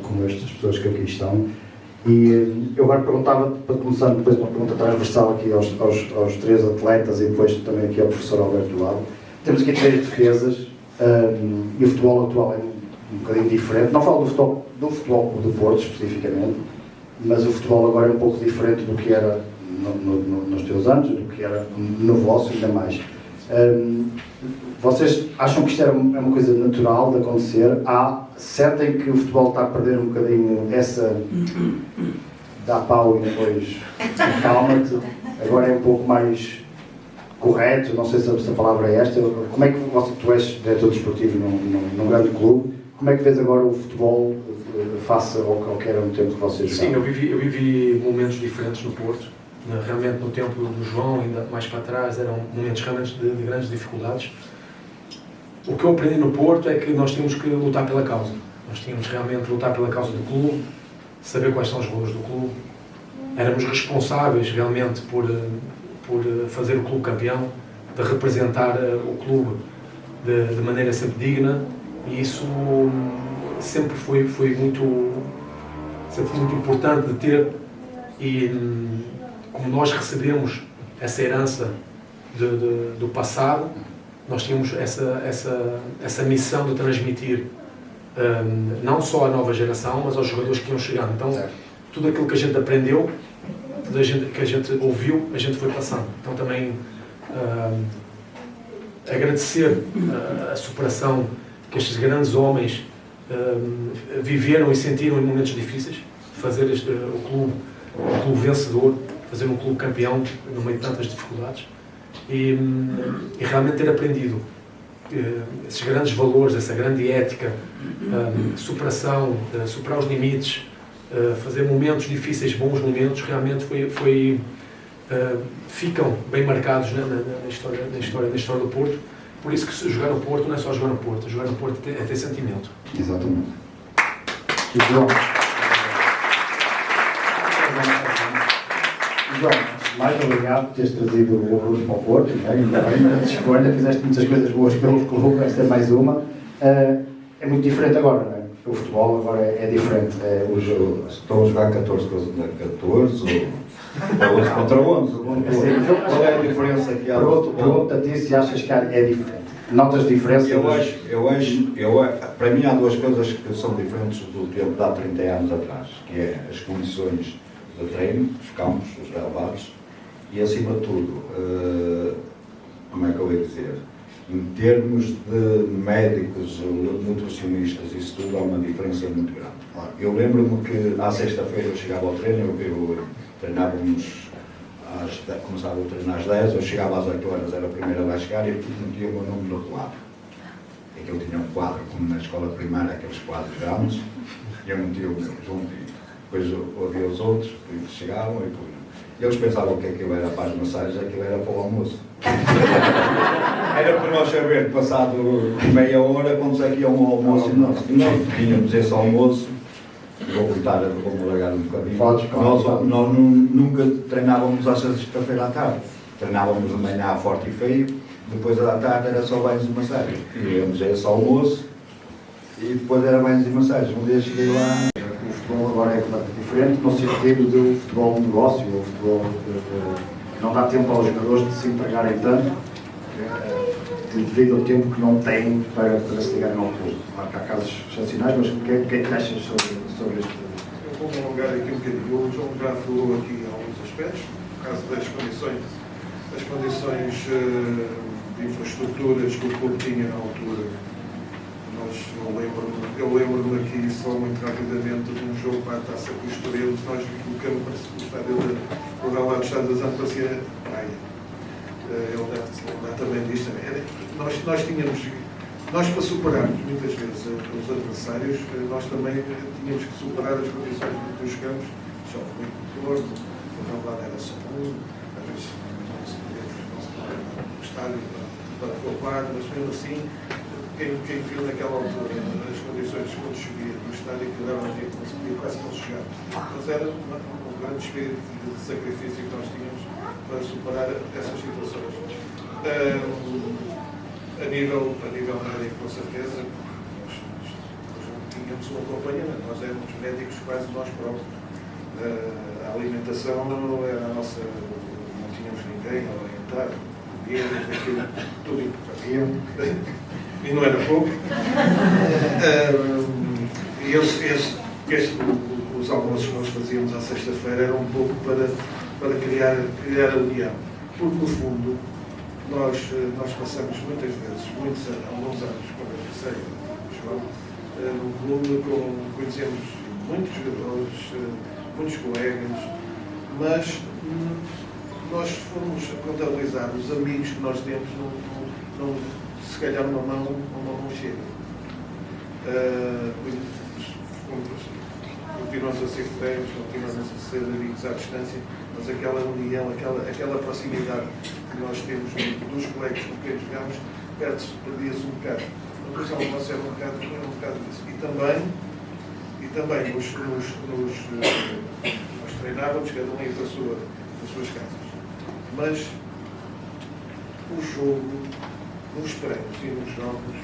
como estas pessoas que aqui estão. E eu agora perguntava, para começar depois uma pergunta transversal aqui aos três atletas e depois também aqui ao professor Alberto do lado. Temos aqui três defesas e o futebol atual é um bocadinho diferente. Não falo do futebol do Porto especificamente, mas o futebol agora é um pouco diferente do que era nos teus anos, do que era no vosso, ainda mais. Vocês acham que isto é uma coisa natural de acontecer? Sentem que o futebol está a perder um bocadinho essa dá pau e depois calma-te, agora é um pouco mais correto, não sei se a palavra é esta. Como é que tu és diretor desportivo num grande clube, como é que vês agora o futebol face ao que era no tempo que vocês jogavam?
Sim, eu vivi momentos diferentes no Porto. Realmente no tempo do João, ainda mais para trás, eram momentos realmente de grandes dificuldades. O que eu aprendi no Porto é que nós tínhamos que lutar pela causa. Nós tínhamos realmente que lutar pela causa do clube, saber quais são os valores do clube. Éramos responsáveis realmente por fazer o clube campeão, de representar o clube de maneira sempre digna, e isso sempre foi muito importante de ter. E como nós recebemos essa herança do passado, nós tínhamos essa missão de transmitir não só à nova geração, mas aos jogadores que iam chegando. Então, tudo aquilo que a gente aprendeu, tudo que a gente ouviu, a gente foi passando. Então, também agradecer a superação que estes grandes homens viveram e sentiram em momentos difíceis, fazer o clube vencedor, fazer um clube campeão no meio de tantas dificuldades. E realmente ter aprendido esses grandes valores, essa grande ética, superação, superar os limites, fazer momentos difíceis, bons momentos, realmente ficam bem marcados na história do Porto. Por isso que jogar no Porto não é só jogar no Porto, jogar no Porto é ter sentimento.
Exatamente. João, mais obrigado por teres trazido o Bruno para o Porto, ainda bem, grande escolha, fizeste muitas coisas boas pelo clube, esta é mais uma. É muito diferente agora, não é? O futebol agora é diferente.
Estão a jogar 14 contra 14 ou 11 contra 11. Qual é a diferença que há?
Pergunta-te se achas que é diferente. Notas diferenças?
Eu acho, para mim há duas coisas que são diferentes do tempo de há 30 anos atrás, que é as condições de treino, os campos, os relevados, e acima de tudo, como é que eu ia dizer, em termos de médicos, nutricionistas, isso tudo há uma diferença muito grande. Eu lembro-me que à sexta-feira eu chegava ao treino, eu treinávamos, começava a treinar às 10, eu chegava às 8 horas, era a primeira a chegar e tudo metia o meu nome no quadro. É que eu tinha um quadro, como na escola primária, aqueles quadros grandes, e eu metia o meu junto, e depois havia os outros que chegavam e punham. E eles pensavam que aquilo era para as massagens, aquilo era para o almoço. Era para nós saber, passado meia hora, quando aqui ao almoço, nós tínhamos esse almoço. Vou largar um bocadinho. Nós nunca treinávamos às sexta-feira à tarde. Treinávamos de manhã forte e feio, depois à tarde era só banhos e massagens. Íamos a esse almoço e depois era banhos e massagens. Um dia cheguei lá.
O futebol agora é completamente diferente no sentido do futebol negócio, o futebol que não dá tempo aos jogadores de se entregarem tanto, devido ao tempo que não têm para se ligarem ao clube. Claro que há casos excepcionais, mas o que é que achas sobre este?
Eu vou alongar aqui um bocadinho. O João já falou aqui alguns aspectos, no caso das condições de infraestruturas que o clube tinha na altura. Eu lembro-me aqui só muito rapidamente de um jogo para a Taça com o Estoril, nós colocamos o estádio lá do Estado das Antas, parecia praia. Ele deve lembrar também disto. Nós tínhamos, para superarmos muitas vezes os adversários, nós também tínhamos que superar as condições dos campos. Chove muito torto, o relvado era só às vezes não se podia o estádio para poupar, mas mesmo assim, quem viu naquela altura as condições quando chovia no estádio, que dava tempo, não se podia quase não chegar. Mas era um grande espírito de sacrifício que nós tínhamos para superar essas situações. A nível médico, com certeza, nós tínhamos um acompanhamento, nós éramos médicos quase nós próprios. A alimentação era a nossa, não tínhamos ninguém a orientar, comíamos aquilo, tudo importante. E não era pouco. Os almoços que nós fazíamos à sexta-feira eram um pouco para criar a união. Porque, no fundo, nós passamos muitas vezes, alguns anos, quando eu comecei, João, no clube, conhecemos muitos jogadores, muitos colegas, mas nós fomos contabilizar os amigos que nós temos, não se calhar uma mão não chega. Continuamos a ser colegas, continuamos a ser amigos à distância, mas aquela união, aquela proximidade que nós temos dos colegas com quem jogamos, perdia-se um bocado. A coisa ao nosso era um bocado disso. E também nós treinávamos, cada um ia para as suas casas. Mas o jogo, nos treinos e nos jogos,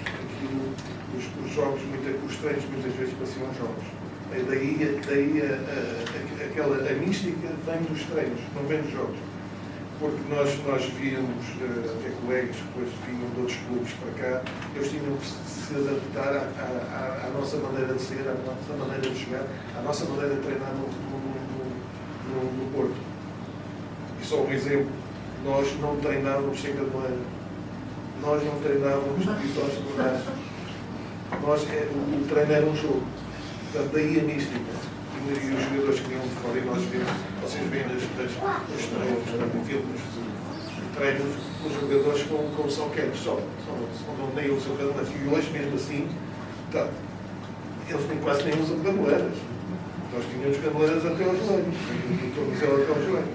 os treinos muitas vezes pareciam jogos. Daí a mística vem dos treinos, não vem dos jogos. Porque nós víamos até colegas que depois vinham de outros clubes para cá, eles tinham que se adaptar à nossa maneira de ser, à nossa maneira de jogar, à nossa maneira de treinar no Porto. E só um exemplo, nós não treinávamos sem caneleira. Nós não treinávamos vitórias de braço. O treino era um jogo. Portanto, daí a mística. E os jogadores que vinham de fora, e nós vimos, vocês veem nos treinos, os jogadores como são quietos, só nem usam caneleiras. E hoje, mesmo assim, eles quase nem usam caneleiras. Nós tínhamos caneleiras até aos joelhos, do tornozelo até aos joelhos.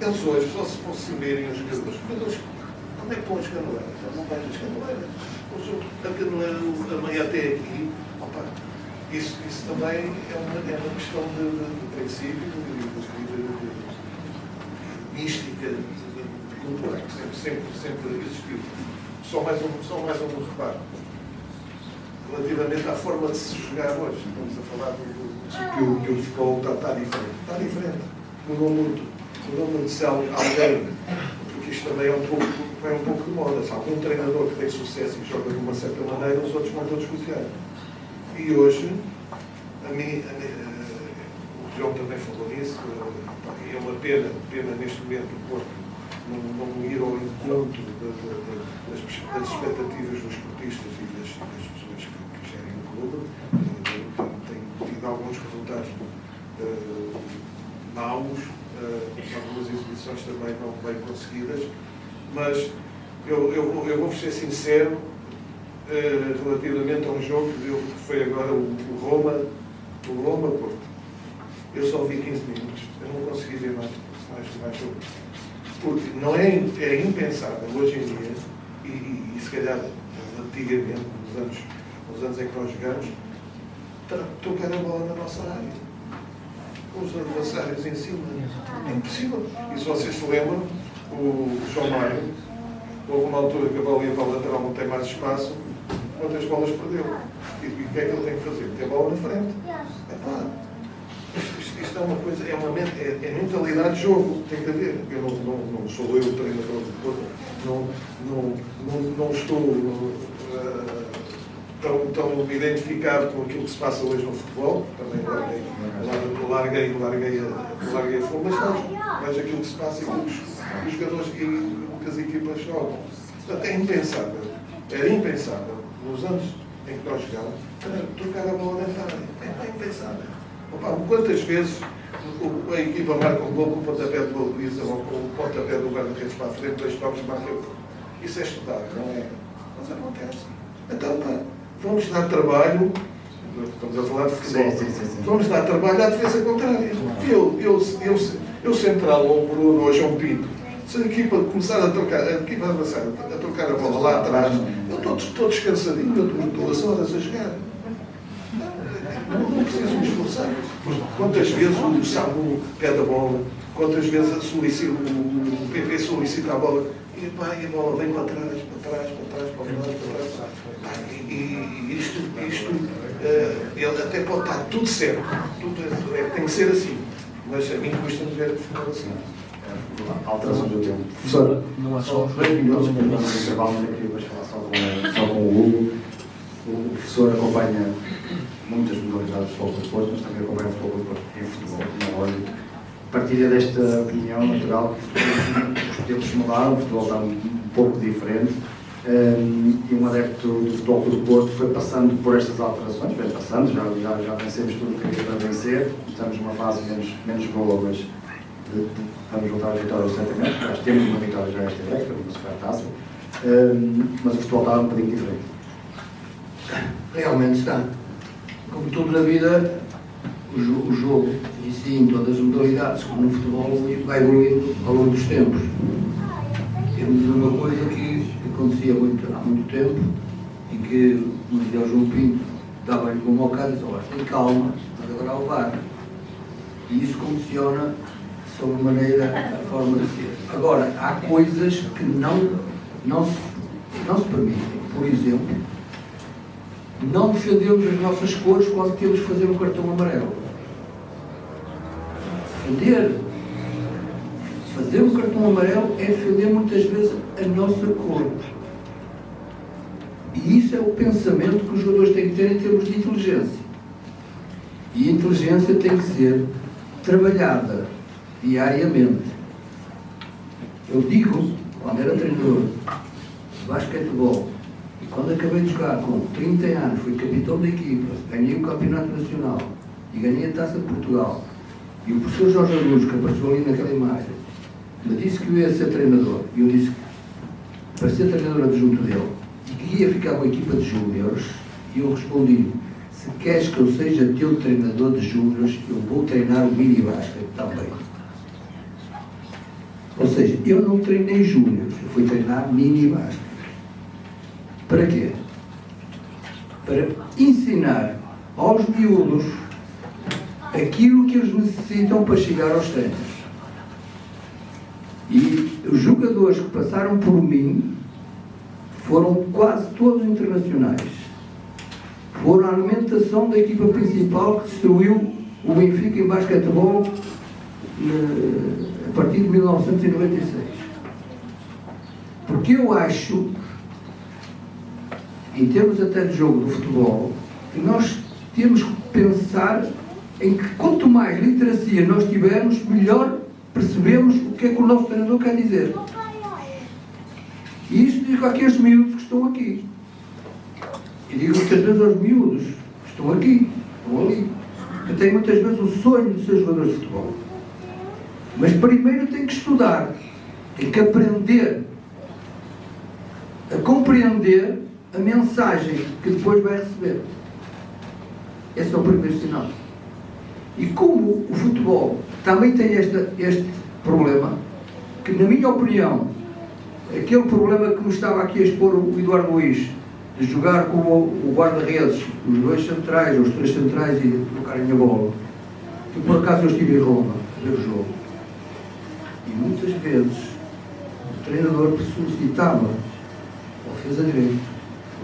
Eles hoje, só se fossem verem os jogadores, onde é que estão as caneleiras? Não vais as caneleiras. A caneleira, a meia até aqui, isso também é uma questão de princípio, de mística, de cultura, que sempre existiu. Só mais um reparo. Relativamente à forma de se jogar hoje, estamos a falar que o futebol está diferente. Está diferente. Mudou muito. Mudou muito se alguém, porque isto também é um pouco de moda. Se algum treinador que tem sucesso e joga de uma certa maneira, os outros vão todos copiar. E hoje, o João também falou nisso, é uma pena neste momento o Porto não ir ao encontro das expectativas dos esportistas e das pessoas que gerem o clube. Tem tido alguns resultados maus, algumas exibições também não bem conseguidas, mas eu vou ser sincero relativamente a um jogo que foi agora o Roma-Porto. Eu só vi 15 minutos, eu não consegui ver mais jogo. Porque não é impensável hoje em dia, e se calhar antigamente, nos anos em que nós jogamos, tocar a bola na nossa área. Com os adversários em cima. É impossível. E se vocês se lembram, o João Mário, houve uma altura que a bola ia para o lateral, não tem mais espaço, quantas bolas perdeu? E o que é que ele tem que fazer? Ter a bola na frente. Isto é uma coisa, é mentalidade de jogo, tem que haver. Eu não sou eu o treinador de todo, não estou tão identificado com aquilo que se passa hoje no futebol, também larguei a forma, mas vejo aquilo que se passa e aquilo que os jogadores e que as equipas jogam. Portanto, era impensável, nos anos em que nós jogávamos, trocar a bola na área. É impensável. Opa, quantas vezes a equipa marca um gol com o pontapé de baliza ou com o pontapé do guarda-redes para a frente, 2 toques, marca. Isso é estudado, não é? Mas acontece. Então, vamos dar trabalho, estamos a falar de futebol, vamos dar trabalho à defesa contrária. Eu central ou Bruno ou João Pinto, se a equipa começar a trocar, a equipa avançar a trocar a bola lá atrás, eu estou descansadinho, eu estou 2 horas a jogar. Não preciso me esforçar. Quantas vezes o Samu pede a bola, quantas vezes o PP solicita a bola, e a bola vem para trás. E isto ele até pode estar tudo certo, tem que ser assim, mas a mim custa-me ver futebol assim.
Alteração do tempo. Professora, só 2 minutos para nós no intervalo, eu queria depois falar só com o Hugo. O professor acompanha muitas modalidades de futebol do Porto, mas também acompanha o futebol do Porto em futebol, na lógica. Partilha desta opinião natural que os tempos mudaram, o futebol está um pouco diferente, e um adepto do futebol do Porto foi passando por estas alterações, já vencemos tudo o que havia para vencer, estamos numa fase menos boa, mas vamos voltar às vitórias certamente, nós temos uma vitória já esta vez, que é uma supertaça, mas o futebol está um bocadinho diferente.
Realmente está. Como tudo na vida, o jogo em si, em todas as modalidades, como no futebol, vai evoluindo ao longo dos tempos. Temos uma coisa que acontecia há muito tempo e que o Miguel João Pinto dava-lhe com uma bocada e disse: olha, tem calma, mas agora ao VAR. E isso condiciona sobremaneira a forma de ser. Agora, há coisas que não se permitem. Por exemplo, não defendemos as nossas cores quando temos que fazer um cartão amarelo. Fazer um cartão amarelo é defender muitas vezes a nossa cor. E isso é o pensamento que os jogadores têm que ter em termos de inteligência. E a inteligência tem que ser trabalhada diariamente. Eu digo, quando era treinador de basquetebol, e quando acabei de jogar com 30 anos, fui capitão da equipa, ganhei o campeonato nacional e ganhei a Taça de Portugal, e o professor Jorge Aruz, que apareceu ali naquela imagem, me disse que eu ia ser treinador, e eu disse que para ser treinador adjunto dele e que ia ficar com a equipa de júniores, e eu respondi: se queres que eu seja teu treinador de júniores, eu vou treinar o mini basquete também. Ou seja, eu não treinei júniores, eu fui treinar mini basquete. Para quê? Para ensinar aos miúdos aquilo que eles necessitam para chegar aos treinos. E os jogadores que passaram por mim foram quase todos internacionais. Foram a alimentação da equipa principal que destruiu o Benfica em basquetebol a partir de 1996. Porque eu acho, em termos até de jogo do futebol, que nós temos que pensar em que quanto mais literacia nós tivermos, melhor percebemos o que é que o nosso treinador quer dizer. E isto digo àqueles miúdos que estão aqui. E digo muitas vezes aos miúdos que estão aqui, estão ali, que têm muitas vezes o sonho de ser jogadores de futebol. Mas primeiro tem que estudar, tem que aprender a compreender a mensagem que depois vai receber. Esse é o primeiro sinal. E como o futebol também tem este problema, que, na minha opinião, aquele problema que me estava aqui a expor o Eduardo Luís, de jogar com o guarda-redes, os 2 centrais, os 3 centrais e trocarem a bola, que por acaso eu estive em Roma a ver o jogo, e muitas vezes o treinador solicitava ao defesa direito,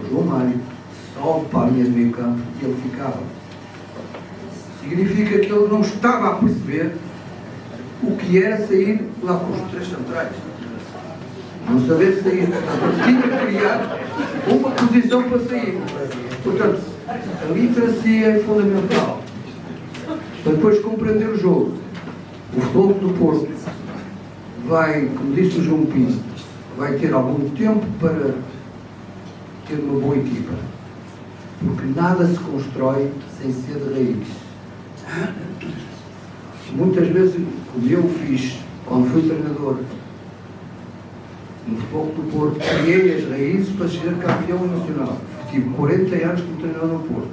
o João Mário, só para a linha de meio campo, e ele ficava. Significa que ele não estava a perceber o que era sair lá com os 3 centrais. Não saber sair. Tinha que criar uma posição para sair. Portanto, a literacia é fundamental para depois compreender o jogo. O Futebol do Porto vai, como disse o João Pinto, vai ter algum tempo para ter uma boa equipa. Porque nada se constrói sem ser de raiz. Muitas vezes, como eu fiz quando fui treinador no Futebol do Porto, criei as raízes para ser campeão nacional. Tive 40 anos como treinador no Porto.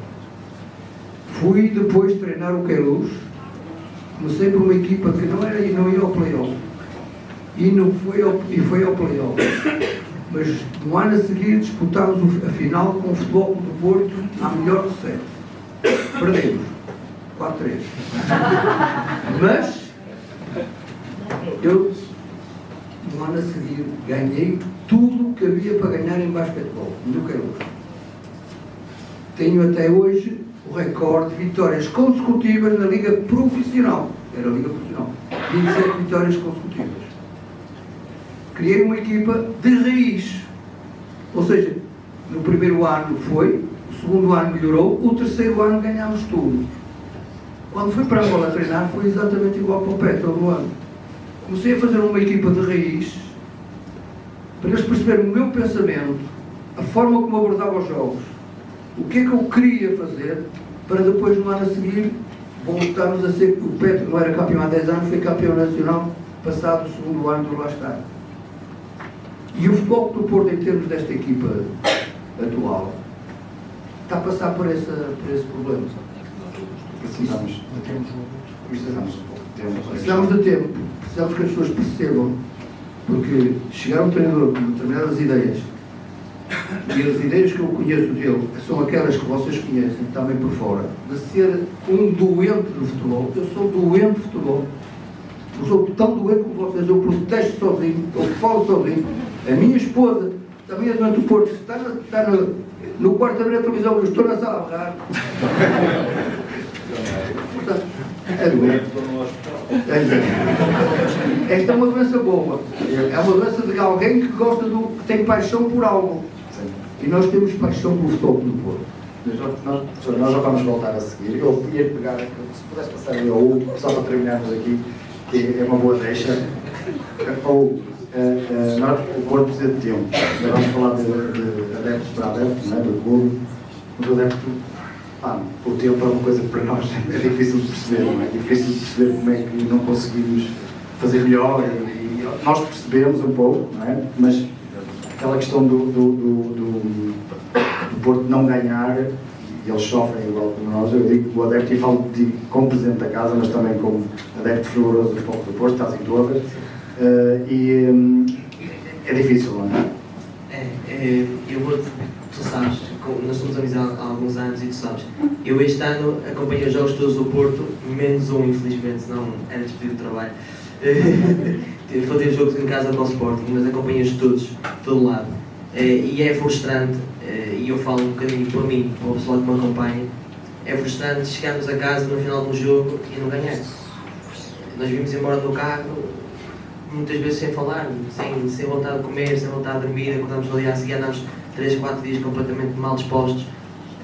Fui depois treinar o Queiroz. Comecei por uma equipa que não ia ao play-off. E foi ao play-off. Mas no ano a seguir disputámos a final com o Futebol do Porto à melhor de 7. Perdemos 4-3. Mas eu, no ano a seguir, ganhei tudo o que havia para ganhar em basquetebol, no Queiroz. Tenho até hoje o recorde de vitórias consecutivas na Liga Profissional. Era a Liga Profissional. 27 vitórias consecutivas. Criei uma equipa de raiz. Ou seja, no primeiro ano foi, o segundo ano melhorou, o terceiro ano ganhámos tudo. Quando fui para Angola a treinar, foi exatamente igual para o Petro no ano. Comecei a fazer uma equipa de raiz para eles perceberem o meu pensamento, a forma como abordava os jogos, o que é que eu queria fazer, para depois no ano a seguir voltarmos a ser. O Petro não era campeão há 10 anos, foi campeão nacional passado o segundo ano por lá estar. E o Futebol do Porto, em termos desta equipa atual, está a passar por esse problema. Precisamos de tempo, precisamos que as pessoas percebam, porque chegar um treinador com determinadas ideias, e as ideias que eu conheço dele são aquelas que vocês conhecem também por fora, de ser um doente do futebol. Eu sou doente de futebol, eu sou tão doente como vocês, eu protesto sozinho, eu falo sozinho. A minha esposa também é doente do Porto, está no quarto a ver a televisão, eu estou na sala a berrar. Portanto, é doente. Esta é uma doença boa. É uma doença de alguém que gosta que tem paixão por algo. E nós temos paixão pelo futebol do Porto.
Nós já vamos voltar a seguir. Eu ia pegar, se pudesse passar aí ao Hugo, só para terminarmos aqui, que é uma boa deixa. Ou o Porto precisa de tempo. Nós vamos falar de adeptos para adeptos, não é? Do clube. Mas o adepto, o tempo é uma coisa que para nós é difícil de perceber, não é? É difícil de perceber como é que não conseguimos fazer melhor. E nós percebemos um pouco, não é? Mas aquela questão do Porto não ganhar, e eles sofrem igual como nós. Eu digo que o adepto, e falo como presidente da casa, mas também como adepto fervoroso do Futebol do Porto, estás em todas, e é difícil, não é?
Tu sabes, nós somos amigos há alguns anos e tu sabes, eu este ano acompanhei os jogos todos do Porto, menos um, infelizmente, senão era despedido de trabalho. Vou ter jogos em casa para o Sporting, mas acompanhei-os todos, de todo lado. E é frustrante, e eu falo um bocadinho por mim, para o pessoal que me acompanha, é frustrante chegarmos a casa no final do jogo e não ganhar. Nós vimos embora do carro, muitas vezes sem falar, sem vontade de comer, sem vontade de dormir, acordamos no dia a seguir, andamos 3 ou 4 dias completamente mal dispostos,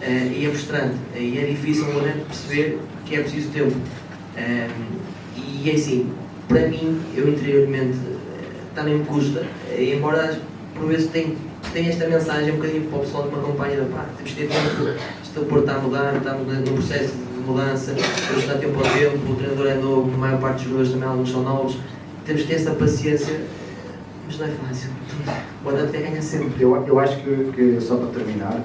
e é frustrante, e é difícil no momento perceber que é preciso tempo. E é assim, para mim, eu interiormente também me custa, embora por vezes tenha esta mensagem um bocadinho para o pessoal que me acompanha, temos que ter tempo, o Porto está a mudar, estamos num processo de mudança, temos que dar tempo ao tempo, o treinador é novo, a maior parte dos jogadores também alguns são novos, temos que ter essa paciência, mas não é fácil. O adepto é ganhar sempre.
Eu acho que, só para terminar,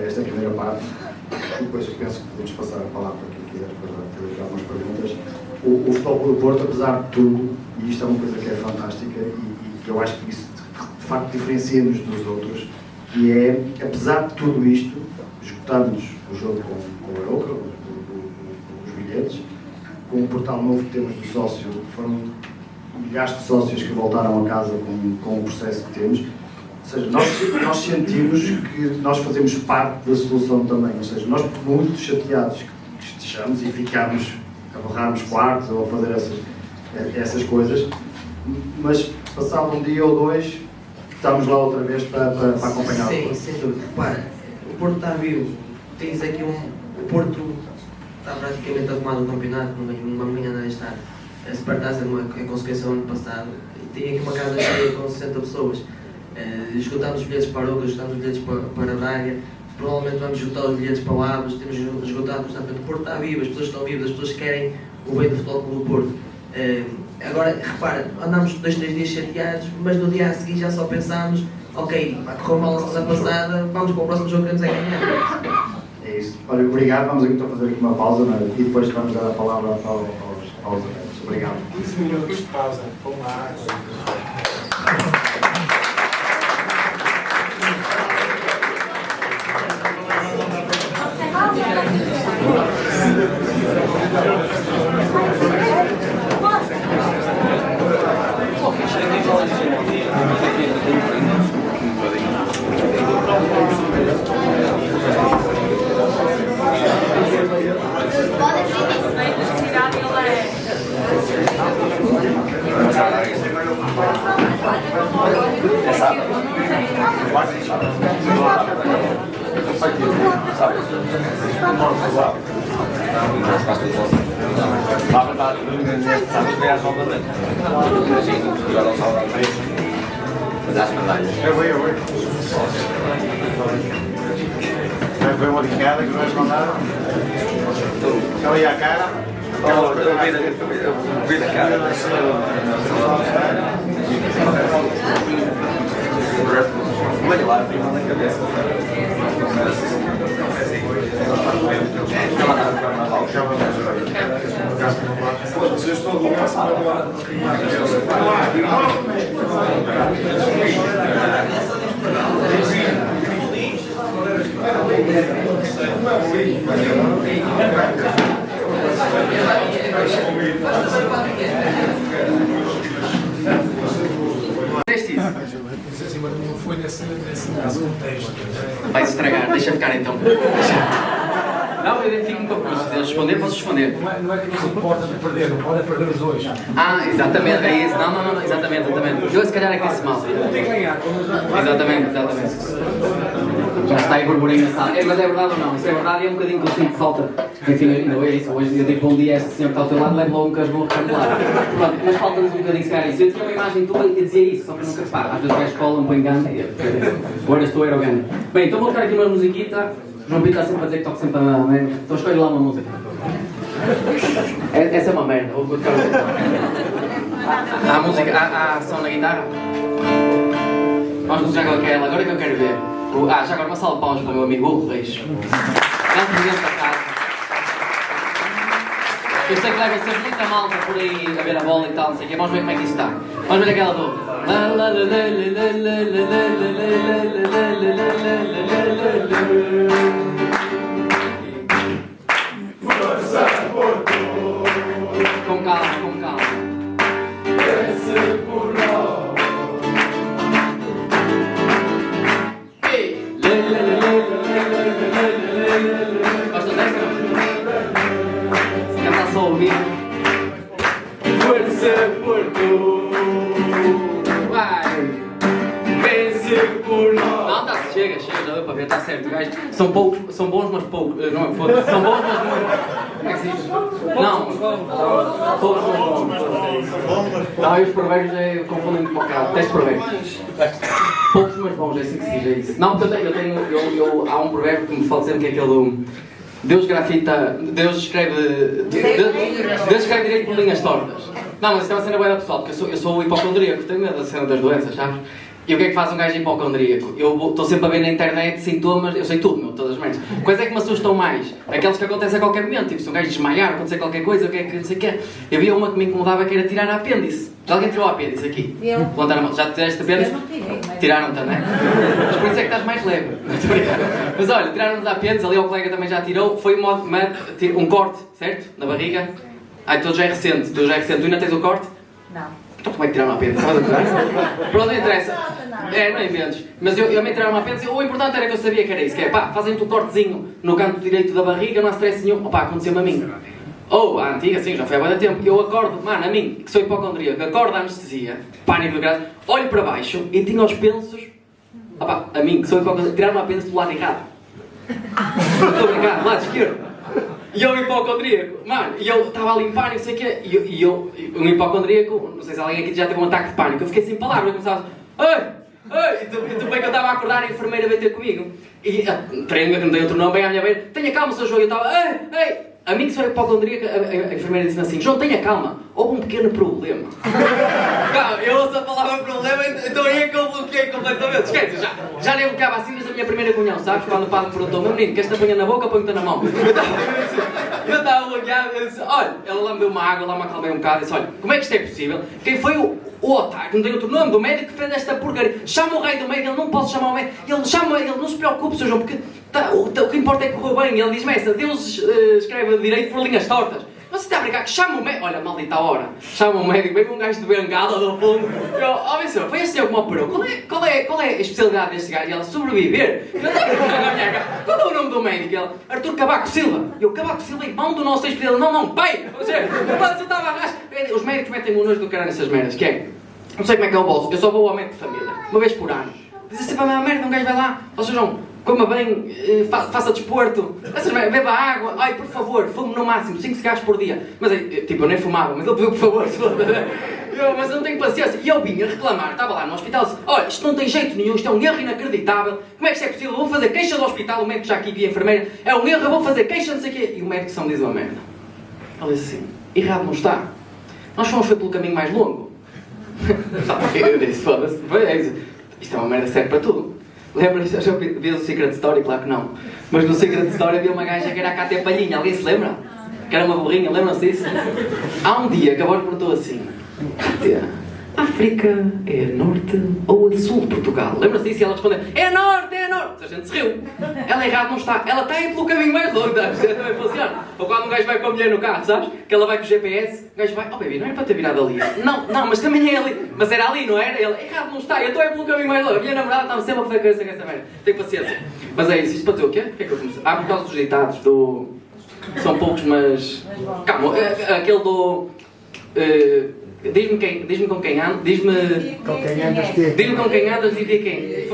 esta primeira parte, depois eu penso que podemos passar a palavra para quem quiser fazer algumas perguntas. O Futebol Clube do Porto, apesar de tudo, e isto é uma coisa que é fantástica e eu acho que isso de facto diferencia-nos dos outros, e é, apesar de tudo isto, esgotamos o jogo com o Arouca, os bilhetes, com o portal novo que temos do sócio, foram milhares de sócios que voltaram a casa com o processo que temos. Ou seja, nós sentimos que nós fazemos parte da solução também. Ou seja, nós muito chateados que estejamos e ficamos a barrarmos quartos ou a fazer essas coisas, mas passado um dia ou dois, estamos lá outra vez para acompanhar.
Sim, sem dúvida. Repara, o Porto está vivo. Tens aqui o Porto está praticamente arrumado o campeonato, uma manhã a estar. A Spartasa é consequência do ano passado. Tem aqui uma casa cheia com 60 pessoas. Esgotámos os bilhetes para Arouca, esgotámos os bilhetes para Braga, provavelmente vamos esgotar os bilhetes para o Aves, temos esgotado, portanto, o Porto está vivo, as pessoas estão vivas, as pessoas querem o bem do Futebol Clube do Porto. Agora, repara, andamos 2, 3 dias chateados, mas no dia a seguir já só pensámos, ok, correu mal a semana passada, vamos para o próximo jogo que queremos ganhar.
É isso. Olha, obrigado, vamos então fazer aqui uma pausa, não é? E depois vamos dar a palavra aos adeptos. Obrigado.
15 minutos de pausa, com uma água.
Foi uma brincadeira que nós mandaram. Estão aí à cara. Eu vi na cara. Olha lá, tem uma na cabeça.
Vocês estão a passar agora.
Mas não foi nesse contexto.
Vai se estragar, deixa ficar então. Não, eu identifico-me com a coisa. Responder, posso responder.
Não é que não se importa de perder, não pode perder os dois.
Ah, exatamente, é isso. Não, exatamente. Eu se calhar é que disse mal.
Tem que ganhar.
Exatamente. Já está aí burburinho na sala. Mas é verdade ou não? Isso é verdade e é um bocadinho que eu sinto falta. Enfim, ainda é isso. Hoje eu digo bom dia a este senhor que está ao teu lado, levo logo um casmurro recular. Pronto, mas falta-nos um bocadinho se calhar isso. Eu tinha uma imagem tua e dizia isso, só que nunca reparo. Às vezes vai à escola, um põe gana e agora estou a ir ao gana. Bem, então vou tocar aqui uma musiquita. João Pinto está sempre a dizer que toco sempre a merda. Então escolhe lá uma música. Essa é uma merda. Vou tocar a música. Há som na guitarra? Vamos começar com aquela. Agora é que eu quero ver. Já agora uma salva de palmas para o meu amigo Hugo Reis. Grande presente da casa. Eu sei que leva sempre muita malta por aí a ver a bola e tal, não sei o quê. Vamos ver como é que isso está. Vamos ver aquela do...
Força Porto,
com calma.
vence por nós.
Gosta dessa? Se cantar só a ouvir.
Força Porto,
Vai!
vence por nós.
Não, tá, chega, já deu para ver, está certo. Gajos, são bons, mas poucos. Não, foda-se, são bons, mas muito. Como é que se diz? Não, poucos, mas bons. Não, e os provérbios eu confundo um bocado. Teste provérbios. Poucos, mas bons, é assim que se diz, é isso. Não, porque há um provérbio que me fala sempre que é aquele do... Deus grafita, Deus escreve direito por linhas tortas. Não, mas isso é uma cena boa pessoal, porque eu sou o hipocondríaco, tenho medo da cena das doenças, sabes? E o que é que faz um gajo hipocondríaco? Eu estou sempre a ver na internet sintomas, eu sei tudo, meu, todas as merdas. Quais é que me assustam mais? Aqueles que acontecem a qualquer momento, tipo se um gajo desmaiar, acontecer qualquer coisa, o que é que não sei o quê. Havia uma que me incomodava que era tirar a apêndice. Já alguém tirou a apêndice aqui?
Eu.
Já tiraste a apêndice?
Eu não tirei, mas...
Tiraram também. Mas por isso é que estás mais leve. Mas olha, tiraram-nos a apêndice, ali o colega também já tirou, foi um corte, certo? Na barriga. Tu já é recente, tu ainda tens o corte?
Não.
Então como é que tiraram a apêndice? Pronto, não interessa. Não inventes. Mas eu me tiraram a apêndice, o importante era que eu sabia que era isso, que é pá, fazem-te um cortezinho no canto direito da barriga, não há stress nenhum. Opá, aconteceu-me a mim. Ou a antiga, sim, já foi há muito tempo. Eu acordo, mano, a mim, que sou hipocondríaco, acordo a anestesia, pânico de graça, olho para baixo e tinha os pensos. Opá, a mim, que sou hipocondríaco, tiraram a apêndice do lado errado. Estou brincando, lado esquerdo. E eu hipocondríaco, mano, e eu estava ali em pânico, não sei o quê, e eu, um hipocondríaco, não sei se alguém aqui já teve um ataque de pânico, eu fiquei sem palavras, eu começava e tu bem que eu estava a acordar, a enfermeira veio ter comigo, e a trenga, que não tem outro nome, bem à minha beira, tenha calma, Sr. João, e eu estava, a mim que sou hipocondríaco, a enfermeira disse-me assim, João, tenha calma, houve um pequeno problema. Calma, eu ouço a palavra problema, então aí é que eu bloqueei completamente, esquece, já nem bloqueava assim desde a minha primeira comunhão, sabes? Quando o padre me perguntou, meu menino, queres te apanhar na boca ou põe-te na mão? Eu estava bloqueado, eu disse, olha, ela lá me deu uma água, lá me acalmei um bocado, disse, olha, como é que isto é possível? Quem foi o otário, não tem outro nome, do médico que fez esta porcaria? Chama o rei do médico, ele não posso chamar o médico, ele chama ele, não se preocupe, Sr. João, porque o que importa é que correu bem. Ele diz, mestre, Deus escreve direito por linhas tortas. Mas você está a brincar, chama o médico, olha, maldita hora, chama o médico, vem um gajo de bengala do fundo, meu senhor, foi este senhor que me operou, qual é a especialidade deste gajo? E ela, sobreviver. Eu estava a brincar na minha cara, qual é o nome do médico? Ele, Artur Cavaco Silva. Eu, Cavaco Silva, irmão do nosso ex-presidente. Não, pai, você estava a rascar. Os médicos metem-me um nojo do caralho nessas merdas, que é, não sei como é que é o bolso, eu só vou ao médico de família, uma vez por ano. Diz assim, para a merda, um gajo vai lá, ó Sr. João, coma bem, faça desporto, beba água, ai, por favor, fume no máximo 5 cigarros por dia. Mas, tipo, eu nem fumava, mas ele pediu, por favor, mas eu não tenho paciência. E eu vinha reclamar, estava lá no hospital, disse, olha, isto não tem jeito nenhum, isto é um erro inacreditável, como é que isto é possível? Eu vou fazer queixa do hospital, o médico já aqui via a enfermeira, é um erro, eu vou fazer queixa, não sei o quê. E o médico só me diz uma merda. Ele diz assim, errado não está, nós fomos pelo caminho mais longo. Eu disse, foda-se, isto é uma merda, serve para tudo. Lembra-se, já viu o Secret Story? Claro que não. Mas no Secret Story havia uma gaja que era a Cátia Palhinha, alguém se lembra? Que era uma burrinha, lembram-se disso? Há um dia que a voz perguntou assim, Cátia, África é a norte ou a sul de Portugal? Lembra-se disso? E ela respondeu, é a norte, é a norte. A gente se riu. Ela errado não está. Ela está aí pelo caminho mais longo, sabes? Também funciona. Ou quando um gajo vai com a mulher no carro, sabes? Que ela vai com o GPS, o gajo vai, oh baby, não era para ter virado ali. Não, mas também é ali. Mas era ali, não era? Ele, errado não está. Eu estou aí pelo caminho mais longo. A minha namorada estava sempre a fazer coisa com essa merda. Tenho paciência. Mas é isso. Isto para ter o quê? O que é que eu comecei? Por causa dos ditados, são poucos, mas... Calma, aquele do... Diz-me com quem andas, diz-me com quem andas e diz quem.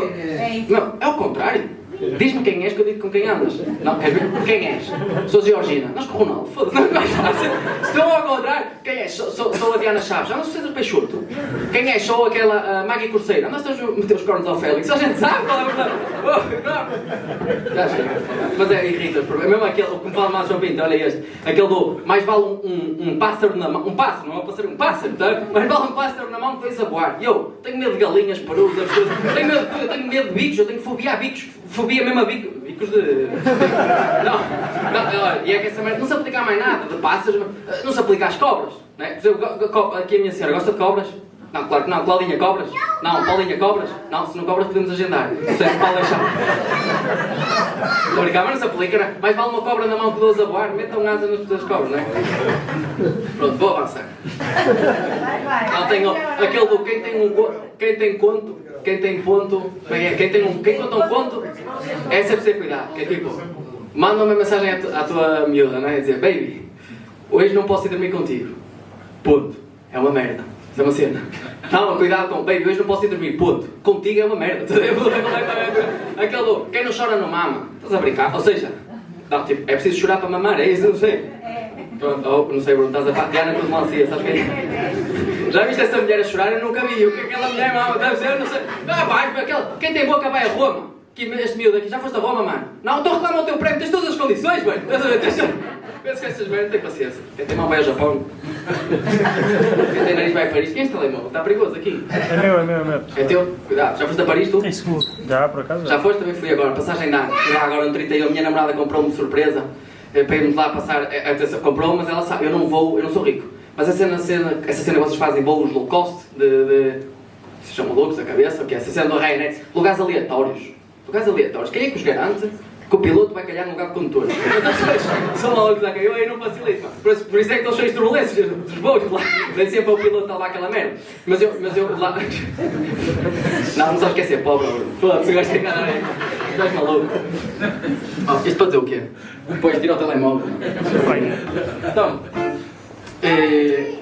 Não, é o contrário. Diz-me quem és que eu digo com quem andas. Não, queres ver? Quem és? Sou Georgina. Mas com o Ronaldo, foda-se, não é mais fácil. Estou ao contrário. Quem és? Sou a Diana Chaves. Andas no centro Peixoto. Quem és? Sou aquela Maggie Corceira. Andas a meter os cornos ao Félix. A gente sabe qual é a verdade. Já chega. Mas irrita. É mesmo aquele, o que me fala mais João Pinto, olha este. Aquele do, mais vale um pássaro na mão. Um pássaro, não é um pássaro, um pássaro, tá? Mais vale um pássaro na mão que tens a voar. E eu tenho medo de galinhas, perus, tenho medo de bicos, eu tenho fobia a bicos. Fobia mesmo a bicos de... Não, olha, e é que essa merda não se aplica a mais nada, de pássaros, não se aplica às cobras, não é? Por exemplo, aqui a minha senhora gosta de cobras? Não, claro que não. Claudinha, cobras? Não, Paulinha, cobras? Não, se não cobras podemos agendar. Não sei se Paulo é chato. Estou a brincar, mas não se aplica, não é? Mais vale uma cobra na mão que 12 a voar, metam asa nas cobras, não é? Pronto, vou avançar. Não, tenho aquele do quem tem ponto, quem conta um conto, essa é preciso cuidar, que é tipo, manda uma mensagem à tua miúda, não é? Dizer, baby, hoje não posso ir dormir contigo, ponto, é uma merda, isso é uma cena. Não, cuidado com, baby, hoje não posso ir dormir, ponto, contigo é uma merda. Aquele do, quem não chora não mama, estás a brincar, ou seja, não, tipo, é preciso chorar para mamar, é isso, não sei. Pronto, ou não sei, Bruno, estás a patear na tua melancia, sabes quem é? Já viste essa mulher a chorar? Eu nunca vi. O que aquela mulher mama? Deve ser, eu não sei. Quem tem boca vai a Roma. Este miúdo aqui, já foste a Roma, mano? Não, então reclama o teu prémio, tens todas as condições, mano. Pensa que essas merdas têm paciência. Quem tem mão vai ao Japão. Quem tem nariz vai a Paris. Quem é este telemóvel? Está perigoso aqui.
É meu.
É teu? Cuidado. Já foste a Paris tu?
É seguro. Já, por acaso?
Já foste? Também fui agora. Passagem de ano. Fui lá agora no 31. A minha namorada comprou-me de surpresa. Para irmos lá passar. Atenção, comprou, mas ela sabe. Eu não sou rico. Mas essa cena que vocês fazem voos low cost, se chamam loucos a cabeça, que é essa cena do Ryanair, lugares aleatórios. Lugares aleatórios. Quem é que os garante que o piloto vai calhar no lugar de condutor? São malucos a cair, eu aí não facilito. Por isso é que estão cheios de turbulências dos voos lá. Nem sempre o piloto está lá aquela merda. Mas eu lá. Não sabes que é ser pobre, foda-se, gosto de enganar. Estás maluco? Isto para dizer o quê? Depois tira o telemóvel. Então.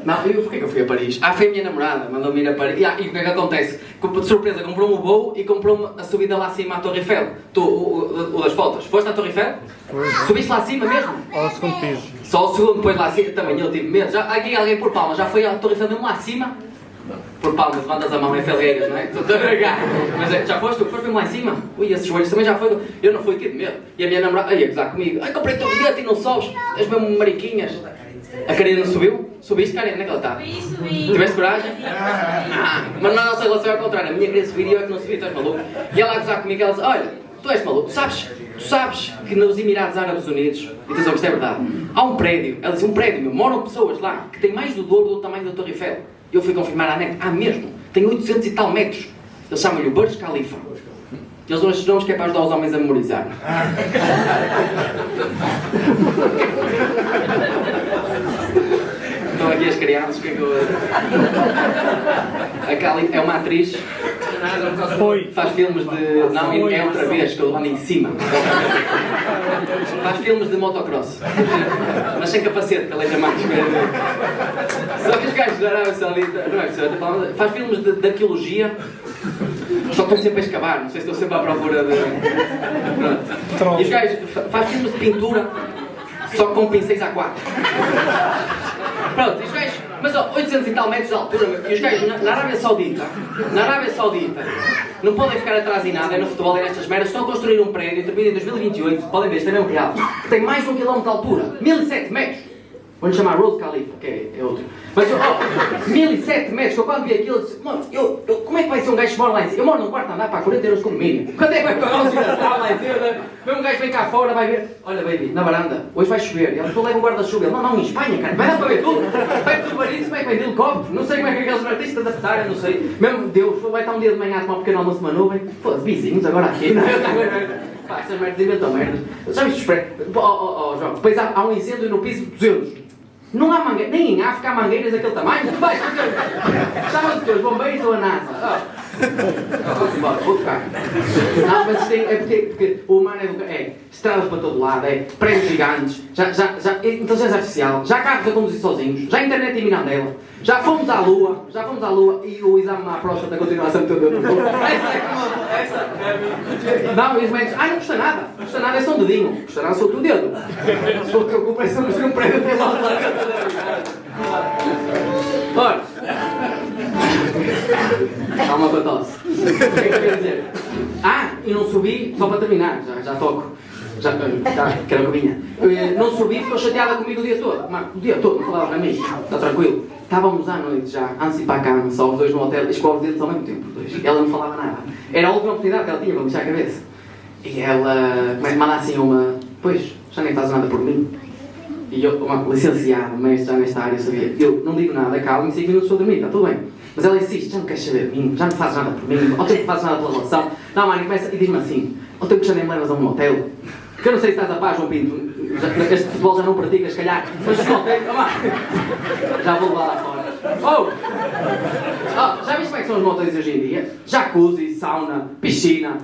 Não, porquê que eu fui a Paris? Foi a minha namorada, mandou-me ir a Paris. E o que é que acontece? De surpresa, comprou-me o voo e comprou-me a subida lá acima à Torre Eiffel. O das fotos. Foste à Torre Eiffel? Subiste lá acima mesmo?
Ao segundo piso.
Só o segundo, depois lá acima também eu tive medo. Aqui alguém por palmas, já foi à Torre Eiffel mesmo lá acima? Por palmas, mandas a mão em Felgueiras, não é? Estou a brincar. Mas já foste? Tu foste mesmo lá em cima? Ui, esses joelhos também já foi. Eu não fui, tive medo. E a minha namorada, ia gozar comigo. Comprei o teu bilhete e não sobes. És mesmo mariquinhas. A Karina subiu? Subiste, Karina? Onde é que ela está?
Subi.
Tiveste coragem? Mas na nossa relação é ao contrário. A minha queria subir e eu é que não subi, tu és maluco. E ela a gozar comigo, ela diz, olha, tu és maluco, tu sabes que nos Emirados Árabes Unidos, e atenção que isto é verdade, há um prédio, ela disse, um prédio, meu, moram pessoas lá, que tem mais do dobro do tamanho da Torre Eiffel. E eu fui confirmar à net, mesmo, tem 800 e tal metros. Eles chamam-lhe o Burj Khalifa. Eles dão estes nomes que é para ajudar os homens a memorizar. Estão aqui as crianças, o que é que eu... A Cali é uma atriz, faz filmes de... Não, é outra vez que eu ando em cima. Faz filmes de motocross. Mas sem capacete, que aleija mais. Só que os gajos da Arábia Saudita... Não é possível, faz filmes de arqueologia. Só que estão sempre a escavar, não sei se estou sempre à procura de... Pronto. E os gajos faz filmes de pintura, só com pincéis A4. Pronto, e os gajos, mas 800 e tal metros de altura, e os gajos na Arábia Saudita, não podem ficar atrás em nada, é no futebol, é nestas merdas, estão a construir um prédio, termina em 2028, podem ver, isto é mesmo real, que tem mais de 1 km de altura, 1007 metros. Vou-lhe chamar Rose Khalifa, que é outro. Mas, 1007 metros, eu quando vi aquilo, disse, mano, como é que vai ser um gajo que mora lá em cima? Eu moro num quarto andar para 40 euros de condomínio. Quando é que vai pagar o cidadão lá em cima? Vem um gajo vem cá fora, vai ver, olha, baby, na varanda, hoje vai chover. E ela falou, leva um guarda-chuva. Ele, não, em Espanha, cara, vai dar para ver tudo. Vai para o barito, como é que vai de helicóptero? Não sei como é que aqueles artistas adaptaram, não sei. Mesmo Deus, vai estar um dia de manhã a tomar um pequeno almoço de uma nuvem. Foda-se, vizinhos agora aqui, não é? Pá, essas merdas inventam merdas. Já viste os prédios? João, depois há um incêndio no piso de 200. Não há mangueiras, nem em África há mangueiras daquele tamanho. Vai, chama-se os bombeiros ou a NASA? Vamos embora, vou tocar. Não, mas é porque o humano é estradas para todo lado, é prédios gigantes, já inteligência artificial, já carros a conduzir sozinhos, já internet em Mirandela, já fomos à Lua e o exame à próstata continua a ser muito bem. Não, e os médicos, não custa nada, é só um dedinho, custa nada só o teu dedo. Só o que eu comprei só um prédio de lá. Ora, calma com a tosse. O que é que eu quero dizer? E não subi, só para terminar, já toco. Já, que era o que vinha. Não subi, ficou chateada comigo o dia todo. O dia todo, não falava para mim, está tranquilo. Estávamos à noite já, antes de ir para a cama, só os dois no hotel, escova os dedos ao mesmo tempo, os dois. Ela não falava nada. Era a última oportunidade que ela tinha para mexer a cabeça. E ela começa a mandar assim uma, pois, já nem fazes nada por mim. E eu, uma licenciada, mestre já nesta área, eu sabia. Eu não digo nada, calma, em 5 minutos estou a dormir, está tudo bem. Mas ela insiste, já não queres saber de mim, já não fazes nada por mim, ou tempo que fazes nada pela relação. Não, mano, começa e diz-me assim, ao tempo que já nem me levas a um motel. Que eu não sei se estás a paz, João Pinto, este futebol já não praticas, se calhar, mas os motéis, já vou lá fora. Já viste como é que são os motéis hoje em dia? Jacuzzi, sauna, piscina,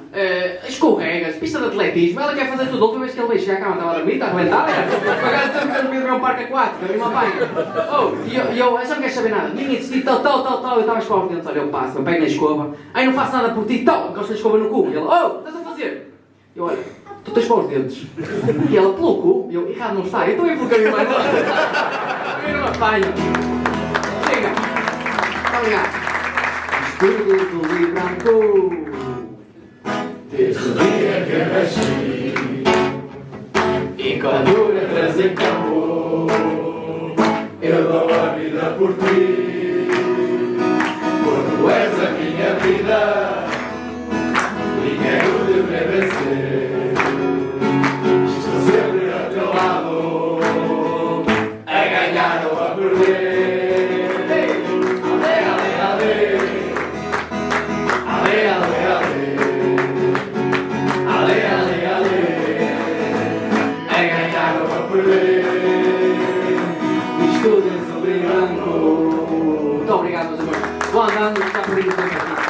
escorregas, pista de atletismo, ela quer fazer tudo. A última vez que ele veio chegar cá, estava a dormir, está a arrebentar, agora estamos a dormir num parque aquático, a mim uma apanha. E eu já não quero saber nada, ninguém insistir, tal, eu estava a escovar os dentes, olha, eu passo, eu pego na escova, aí não faço nada por ti, encosto a escova no cu, e ele, estás a fazer? Eu, olha, tu tens para os dentes. E ela, pelo cu, e eu, errado não está, eu estou a ir pelo caminho mais longe. Eu não apanho. Chega. Obrigado. Estudo do livro branco. Desde o dia que eu nasci. E quando a dura transição, eu dou a vida
perder. Diz tudo em sobre branco.
Muito obrigado, meus amores. Vão andando, está perdido o tempo aqui.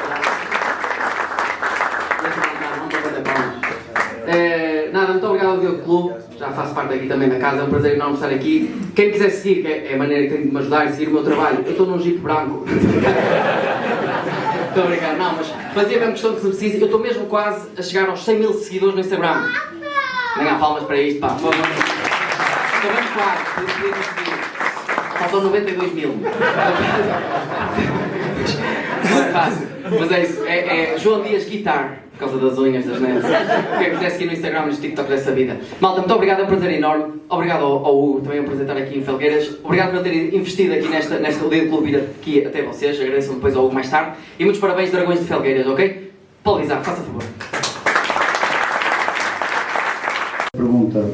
Nada, muito obrigado ao Diogo Clube, já faço parte aqui também da casa, é um prazer enorme estar aqui. Quem me quiser seguir, que é a maneira que tem de me ajudar a seguir o meu trabalho, eu estou num Jeep branco. Muito obrigado, não, mas fazia mesmo questão que se precise, eu estou mesmo quase a chegar aos 100 mil seguidores no Instagram. Venha palmas para isto, pá, por favor. Estou mesmo quase, podia conseguir. Faltam 92 mil. Não é fácil, mas é isso, é João Dias Guitar. Por causa das unhas, das netas. Quem quiser seguir no Instagram, nos TikTok dessa vida. Malta, muito obrigado, é um prazer enorme. Obrigado ao Hugo, também é um prazer estar aqui em Felgueiras. Obrigado por ter investido aqui nesta o Dia do Clube vir aqui até vocês. Agradeço depois ao Hugo mais tarde. E muitos parabéns, Dragões de Felgueiras, ok? Paulo Guizar, faça favor.
Pergunta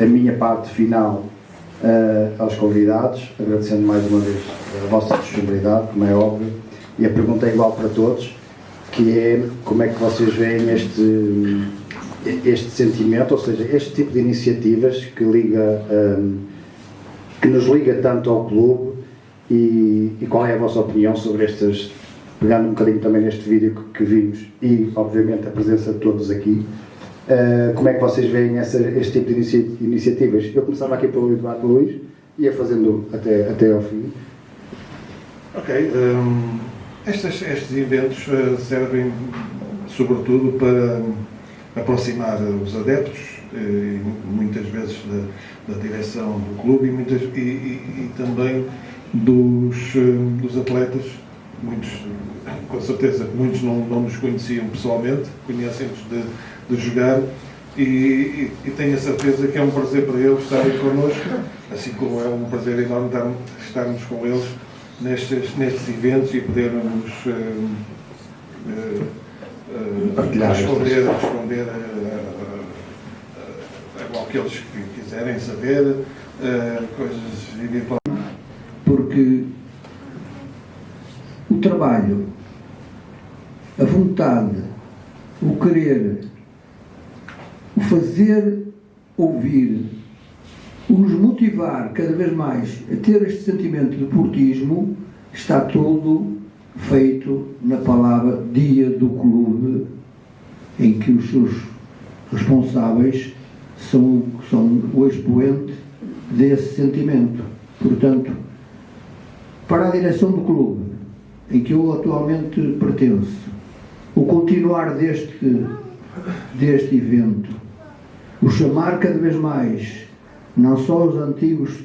a minha parte final aos convidados, agradecendo mais uma vez a vossa disponibilidade, como é óbvio. E a pergunta é igual para todos, que é como é que vocês veem este sentimento, ou seja, este tipo de iniciativas que nos liga tanto ao clube e qual é a vossa opinião sobre estas, pegando um bocadinho também neste vídeo que vimos e obviamente a presença de todos aqui, como é que vocês veem este tipo de iniciativas? Eu começava aqui pelo Eduardo Luís, ia fazendo até ao fim.
Ok. Estes eventos servem sobretudo para aproximar os adeptos, muitas vezes da direção do clube e também dos atletas. Muitos, com certeza, muitos não nos conheciam pessoalmente, conhecem-nos de jogar e tenho a certeza que é um prazer para eles estarem connosco, assim como é um prazer enorme estarmos com eles nestes eventos e podermos responder ao que eles quiserem saber, coisas eventualmente.
Porque o trabalho, a vontade, o querer, o fazer ouvir, o nos motivar cada vez mais a ter este sentimento de portismo, está tudo feito na palavra Dia do Clube, em que os seus responsáveis são o expoente desse sentimento. Portanto, para a direção do clube, em que eu atualmente pertenço, o continuar deste evento, o chamar cada vez mais não só os antigos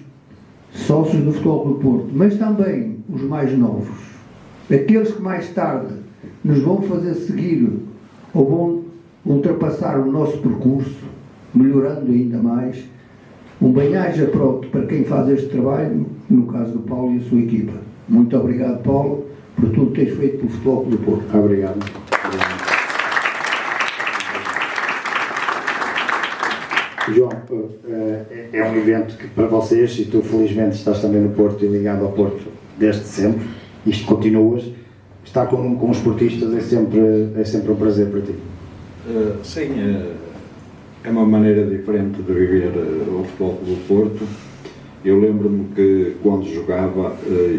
sócios do Futebol Clube do Porto, mas também os mais novos, aqueles que mais tarde nos vão fazer seguir ou vão ultrapassar o nosso percurso, melhorando ainda mais. Um bem-aja para quem faz este trabalho, no caso do Paulo e a sua equipa. Muito obrigado, Paulo, por tudo que tens feito pelo Futebol Clube do Porto.
Obrigado. João, é um evento que para vocês, e tu felizmente estás também no Porto e ligado ao Porto desde sempre, isto continuas, estar com os esportistas é sempre um prazer para ti.
Sim, é uma maneira diferente de viver o Futebol Clube do Porto. Eu lembro-me que quando jogava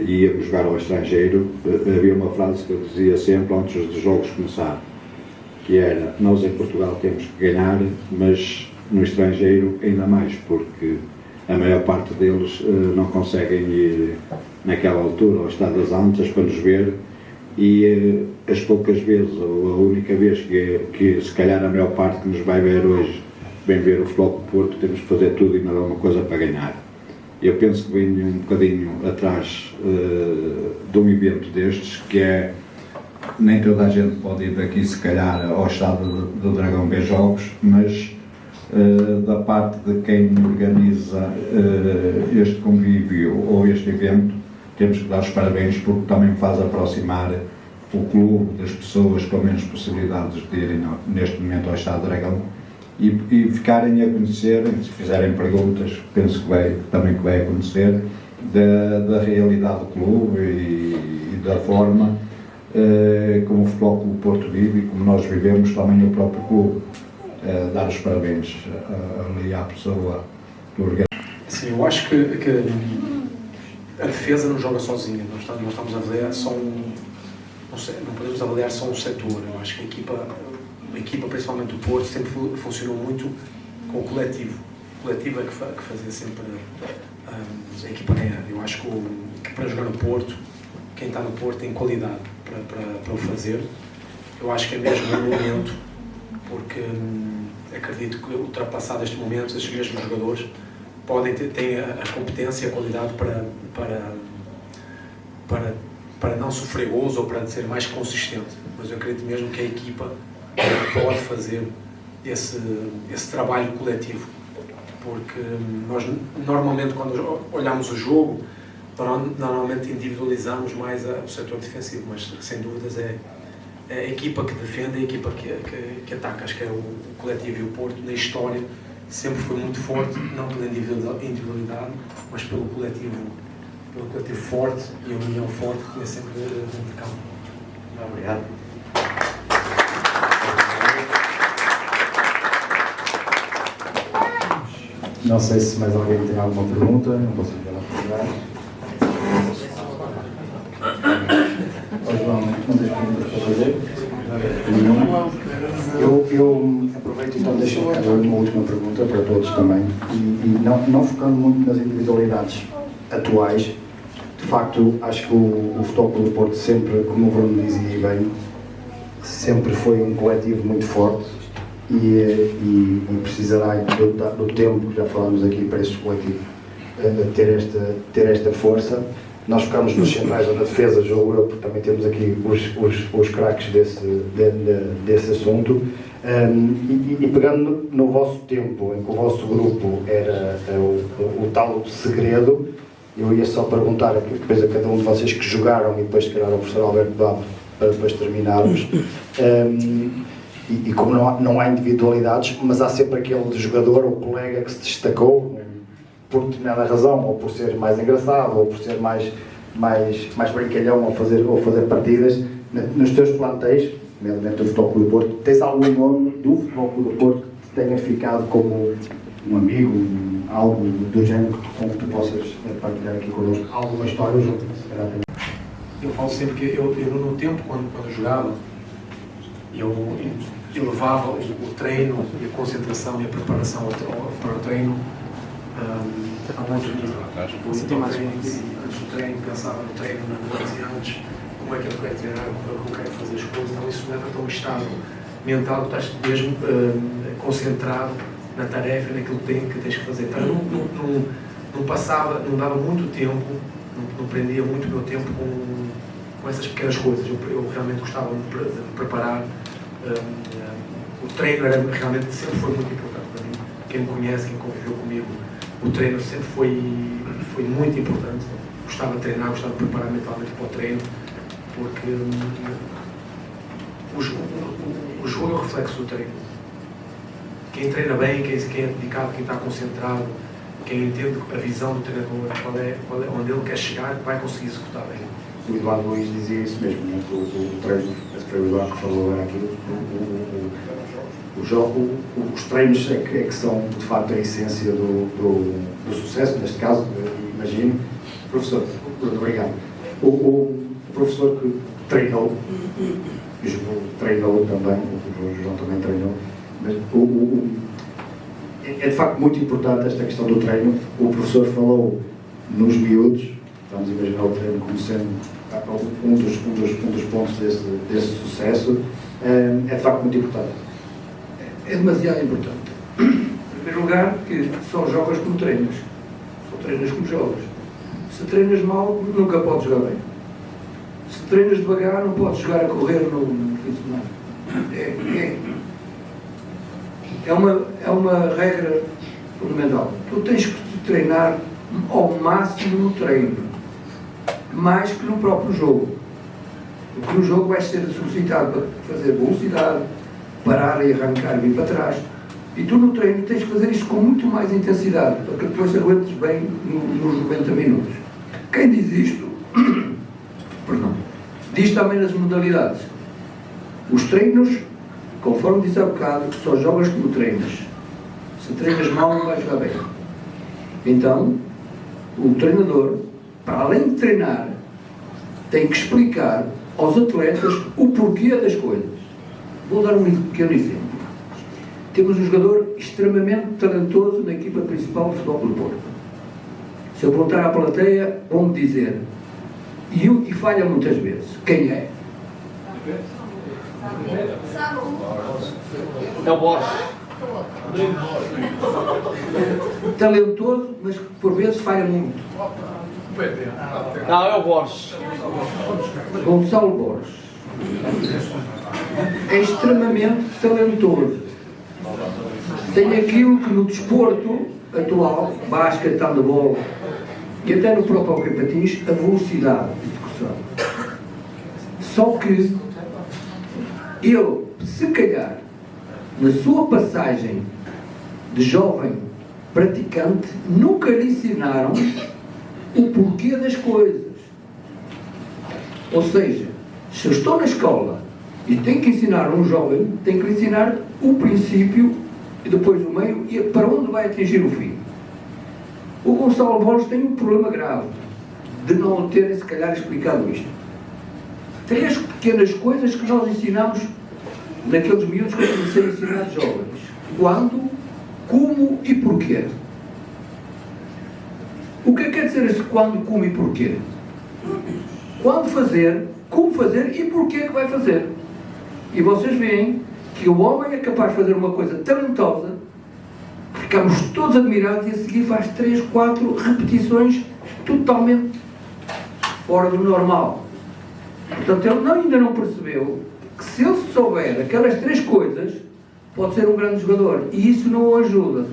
e íamos jogar ao estrangeiro, havia uma frase que eu dizia sempre antes dos jogos começar, que era: nós em Portugal temos que ganhar, mas no estrangeiro ainda mais, porque a maior parte deles não conseguem ir naquela altura ao Estado das Antas para nos ver, e as poucas vezes, ou a única vez que se calhar a maior parte que nos vai ver hoje vem ver o Futebol do Porto, temos que fazer tudo e não há uma coisa para ganhar. Eu penso que venho um bocadinho atrás de um evento destes, que é, nem toda a gente pode ir daqui se calhar ao Estado do Dragão ver jogos, mas da parte de quem organiza este convívio ou este evento, temos que dar os parabéns, porque também faz aproximar o clube das pessoas com menos possibilidades de irem neste momento ao Estado do Dragão e ficarem a conhecer, se fizerem perguntas, penso que também vai acontecer, da realidade do clube e da forma como o Futebol Clube do Porto vive e como nós vivemos também o próprio clube. Dar os parabéns ali à pessoa
Sim, eu acho que a defesa não joga sozinha. Nós estamos a avaliar só não podemos avaliar só um setor. Eu acho que a equipa, principalmente do Porto, sempre funcionou muito com o coletivo. O coletivo é que fazia sempre a equipa ganhar. Eu acho que para jogar no Porto, quem está no Porto tem qualidade para o fazer. Eu acho que é mesmo um momento, porque acredito que ultrapassado este momento, estes mesmos jogadores têm a competência e a qualidade para não sofrer gols ou para ser mais consistente. Mas eu acredito mesmo que a equipa pode fazer esse trabalho coletivo. Porque nós, normalmente, quando olhamos o jogo, normalmente individualizamos mais o setor defensivo, mas sem dúvidas é a equipa que defende, a equipa que ataca. Acho que é o coletivo, e o Porto, na história, sempre foi muito forte, não pela individualidade, mas pelo coletivo forte e a união forte que é sempre dentro de campo.
Obrigado. Não sei se mais alguém tem alguma pergunta, não posso ver a João, não tens perguntas para fazer? Nenhuma. Eu aproveito então, deixo uma última pergunta para todos também, e não focando muito nas individualidades atuais. De facto, acho que o Futebol Clube do Porto sempre, como o Bruno dizia bem, sempre foi um coletivo muito forte e precisará do tempo, que já falámos aqui, para esse coletivo ter esta força. Nós focamos nos centrais da defesa, jogo eu, porque também temos aqui os craques desse assunto. E pegando no vosso tempo, em que o vosso grupo era o tal segredo, eu ia só perguntar aqui, depois a cada um de vocês que jogaram, e depois se calhar ao professor Alberto Babo, para depois terminarmos. E como não há individualidades, mas há sempre aquele jogador ou colega que se destacou por determinada razão, ou por ser mais engraçado, ou por ser mais brincalhão, ou fazer partidas. Nos teus plantéis, nomeadamente do Futebol Clube do Porto, tens algum nome do Futebol Clube do Porto que tenha ficado como um amigo, algo do género, com que tu possas partilhar aqui connosco? Alguma história?
Eu falo sempre que eu no tempo, quando jogava, eu levava o treino e a concentração e a preparação para o treino há muitos anos atrás. Antes do treino, pensava no treino na noite antes, como é que eu quero treinar, como é que eu quero fazer as coisas. Então isso leva-te a um estado mental que estás mesmo concentrado na tarefa, naquilo que tens que fazer. Então, não dava muito tempo, não prendia muito o meu tempo com essas pequenas coisas. Eu realmente gostava de me preparar. O treino realmente sempre foi muito importante para mim. Quem me conhece, quem conviveu comigo, o treino sempre foi muito importante. Gostava de treinar, gostava de preparar mentalmente para o treino, porque o jogo é o reflexo do treino. Quem treina bem, quem é dedicado, quem está concentrado, quem entende a visão do treinador, onde ele quer chegar, vai conseguir executar bem.
O Eduardo Luiz dizia isso mesmo, né? O treino, foi o Eduardo que falou agora aqui, o jogo, os treinos é que são de facto a essência do sucesso, neste caso, imagino. Professor, obrigado. O professor que treinou, treinou também, o João também treinou, mas é de facto muito importante esta questão do treino. O professor falou nos miúdos, vamos imaginar o treino como sendo um dos pontos desse sucesso. É de facto muito importante.
É demasiado importante. Em primeiro lugar, que só jogas como treinas. Só treinas como jogas. Se treinas mal, nunca podes jogar bem. Se treinas devagar, não podes jogar a correr no fim de semana. É uma regra fundamental. Tu tens que te treinar ao máximo no treino, mais que no próprio jogo. Porque no jogo vais ser solicitado para fazer velocidade, parar e arrancar e vir para trás. E tu no treino tens que fazer isso com muito mais intensidade, para que depois aguentes bem nos 90 minutos. Quem diz isto, perdão, diz também nas modalidades. Os treinos, conforme disse há bocado, só jogas como treinas. Se treinas mal, não vais jogar bem. Então, o treinador, para além de treinar, tem que explicar aos atletas o porquê das coisas. Vou dar um pequeno exemplo. Temos um jogador extremamente talentoso na equipa principal do Futebol Clube do Porto. Se eu perguntar à plateia, vão-me dizer, e falha muitas vezes. Quem é?
É o Borges.
Talentoso, mas por vezes falha muito.
Não, é o Borges.
Gonçalo Borges é extremamente talentoso. Tem aquilo que no desporto atual, basquete, handebol e até no próprio hockey patins, a velocidade de execução. Só que ele, se calhar, na sua passagem de jovem praticante, nunca lhe ensinaram o porquê das coisas. Ou seja, se eu estou na escola e tenho que ensinar um jovem, tenho que lhe ensinar o princípio e depois o meio e para onde vai atingir o fim. O Gonçalo Borges tem um problema grave de não terem, se calhar, explicado isto. 3 pequenas coisas que nós ensinamos naqueles miúdos que eu comecei a ensinar de jovens. Quando, como e porquê. O que quer dizer esse quando, como e porquê? Quando fazer, como fazer e porquê que vai fazer. E vocês veem que o homem é capaz de fazer uma coisa talentosa, ficamos todos admirados e a seguir faz 3, 4 repetições totalmente fora do normal. Portanto, ele ainda não percebeu que se ele souber aquelas 3 coisas, pode ser um grande jogador. E isso não o ajuda.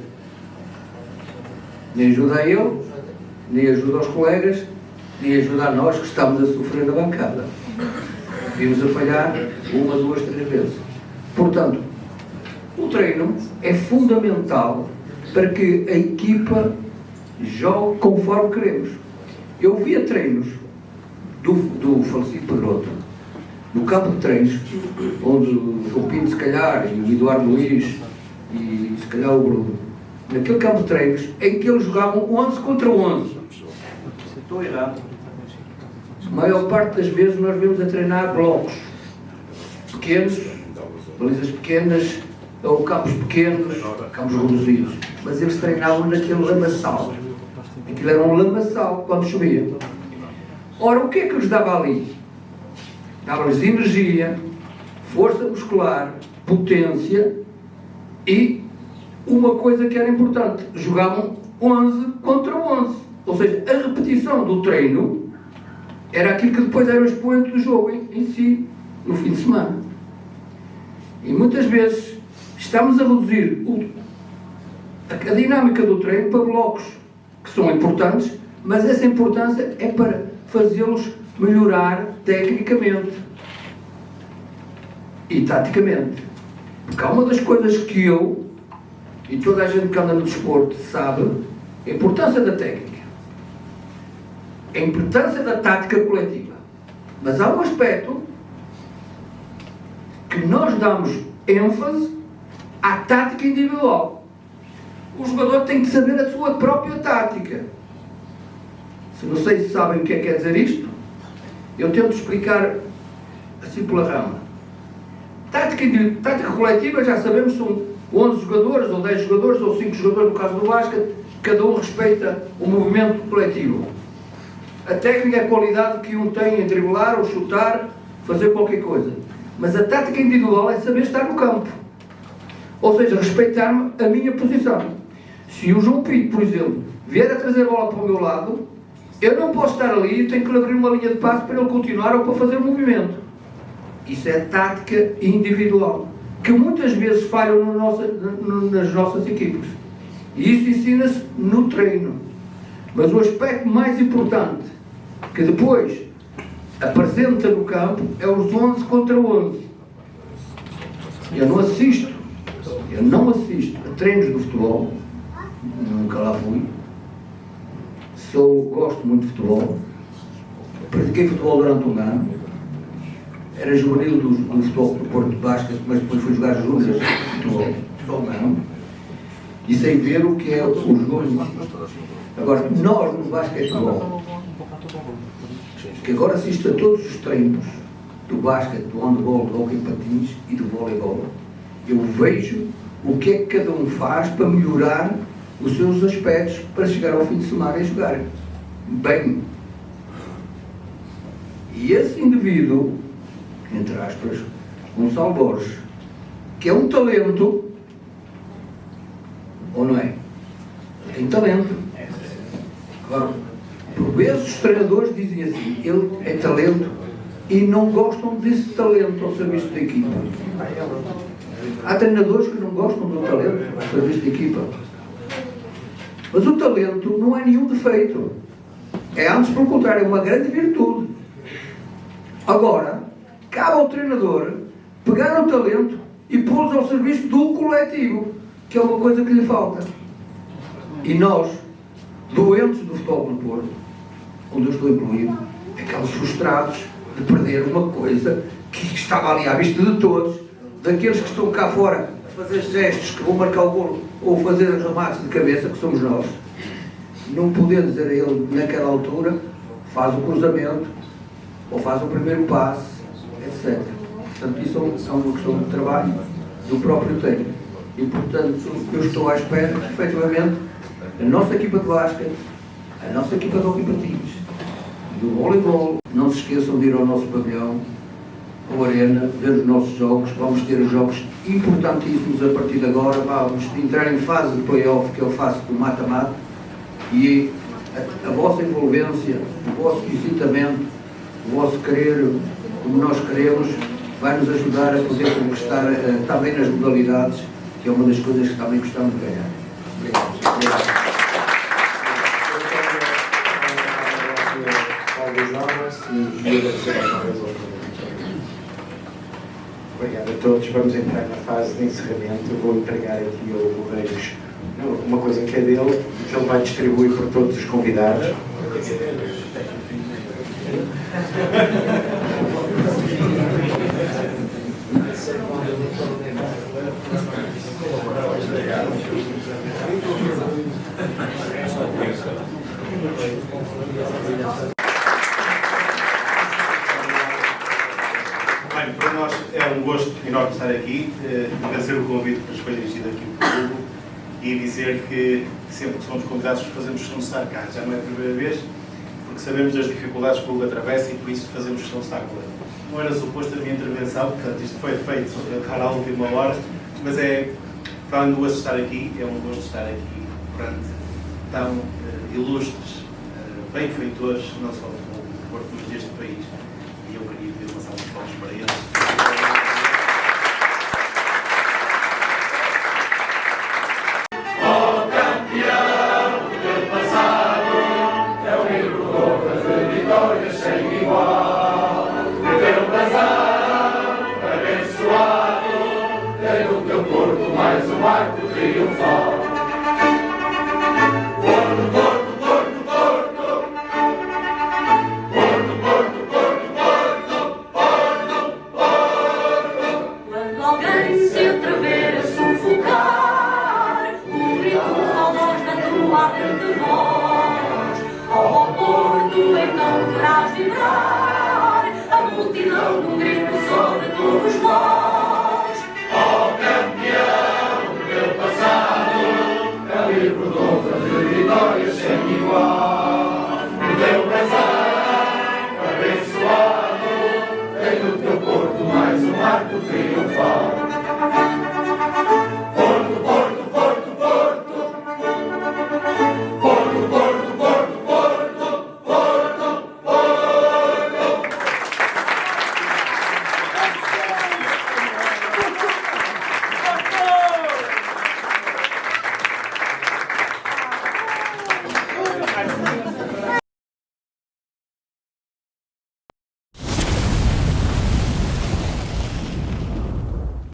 Nem ajuda a ele, nem ajuda aos colegas, nem ajuda a nós que estamos a sofrer na bancada. Vimos a falhar 1, 2, 3 vezes. Portanto, o treino é fundamental para que a equipa jogue conforme queremos. Eu via treinos do falecido Pedroto, no campo de treinos, onde o Pinto, se calhar, e o Eduardo Luiz, e se calhar o Bruno, naquele campo de treinos, em que eles jogavam 11 contra 11. Estou errado. A maior parte das vezes nós vemos a treinar blocos pequenos, balizas pequenas, ou campos pequenos, campos reduzidos. Mas eles treinavam naquele lamaçal. Aquilo era um lamaçal quando chovia. Ora, o que é que lhes dava ali? Dava-lhes energia, força muscular, potência e uma coisa que era importante, jogavam 11 contra 11. Ou seja, a repetição do treino era aquilo que depois era o expoente do jogo em si, no fim de semana. E muitas vezes estamos a reduzir a dinâmica do treino para blocos que são importantes, mas essa importância é para fazê-los melhorar tecnicamente e taticamente. Porque há uma das coisas que eu e toda a gente que anda no desporto sabe, a importância da técnica, a importância da tática coletiva. Mas há um aspecto que nós damos ênfase à tática individual. O jogador tem que saber a sua própria tática. Se não sei se sabem o que é que quer dizer isto, eu tento explicar assim pela rama. Tática coletiva, já sabemos, são 11 jogadores, ou 10 jogadores, ou 5 jogadores no caso do basquete, cada um respeita o movimento coletivo. A técnica é a qualidade que um tem em driblar ou chutar, fazer qualquer coisa. Mas a tática individual é saber estar no campo. Ou seja, respeitar-me a minha posição. Se o João Pinto, por exemplo, vier a trazer a bola para o meu lado, eu não posso estar ali e tenho que lhe abrir uma linha de passe para ele continuar ou para fazer o movimento. Isso é tática individual, que muitas vezes falham nas nossas equipes. E isso ensina-se no treino. Mas o aspecto mais importante, que depois apresenta no campo, é os 11 contra 11. Eu não assisto a treinos de futebol, nunca lá fui. Gosto muito de futebol, pratiquei futebol durante um ano, era juvenil do futebol do Porto de Basquete, mas depois fui jogar júniores de futebol não, e sei ver o que é o jogo em si. Agora, nós no basquetebol, que agora assisto a todos os treinos do basquete, do handball, do hóquei em patins e do voleibol, eu vejo o que é que cada um faz para melhorar os seus aspectos para chegar ao fim de semana e jogar bem. E esse indivíduo, entre aspas, Gonçalo Borges, que é um talento, ou não é? Tem talento. Agora, por vezes os treinadores dizem assim, ele é talento, e não gostam desse talento ao serviço da equipa. Há treinadores que não gostam do talento ao serviço da equipa. Mas o talento não é nenhum defeito. É, antes, pelo contrário, é uma grande virtude. Agora, cabe ao treinador pegar o talento e pô-los ao serviço do coletivo, que é uma coisa que lhe falta. E nós, doentes do futebol do Porto, onde eu estou incluído, aqueles frustrados de perder uma coisa que estava ali à vista de todos, daqueles que estão cá fora a fazer gestos que vão marcar o golo ou fazer remates de cabeça, que somos nós, não poder dizer a ele naquela altura, faz o cruzamento ou faz o primeiro passe, etc. Portanto, isso é uma questão de trabalho do próprio técnico. E, portanto, eu estou à espera que, efetivamente, a nossa equipa de basquete, a nossa equipa de hóquei em patins, do voleibol, não se esqueçam de ir ao nosso pavilhão, ao Arena, ver os nossos jogos. Vamos ter jogos importantíssimos a partir de agora. Vamos entrar em fase de play-off, que é a fase do mata-mata, e a vossa envolvência, o vosso incitamento, o vosso querer, como nós queremos, vai nos ajudar a poder conquistar também nas modalidades, que é uma das coisas que também gostamos de ganhar. Obrigado.
Obrigado a todos. Vamos entrar na fase de encerramento. Eu vou entregar aqui ao Reis uma coisa que é dele, que ele vai distribuir por todos os convidados.
Bem, para nós é um gosto enorme estar aqui, agradecer o convite que nos foi dirigido aqui por público e dizer que sempre que somos convidados fazemos questão de estar cá. Já não é a primeira vez, porque sabemos das dificuldades que o Hugo atravessa e por isso fazemos questão de estar com ele. Não era suposto a minha intervenção, portanto isto foi feito à última hora, mas é, para além do gosto de estar aqui, é um gosto de estar aqui perante tão ilustres benfeitores, não só do Porto, mas deste país. E eu queria pedir uma salva de palmas para eles.
Vibrar, a multidão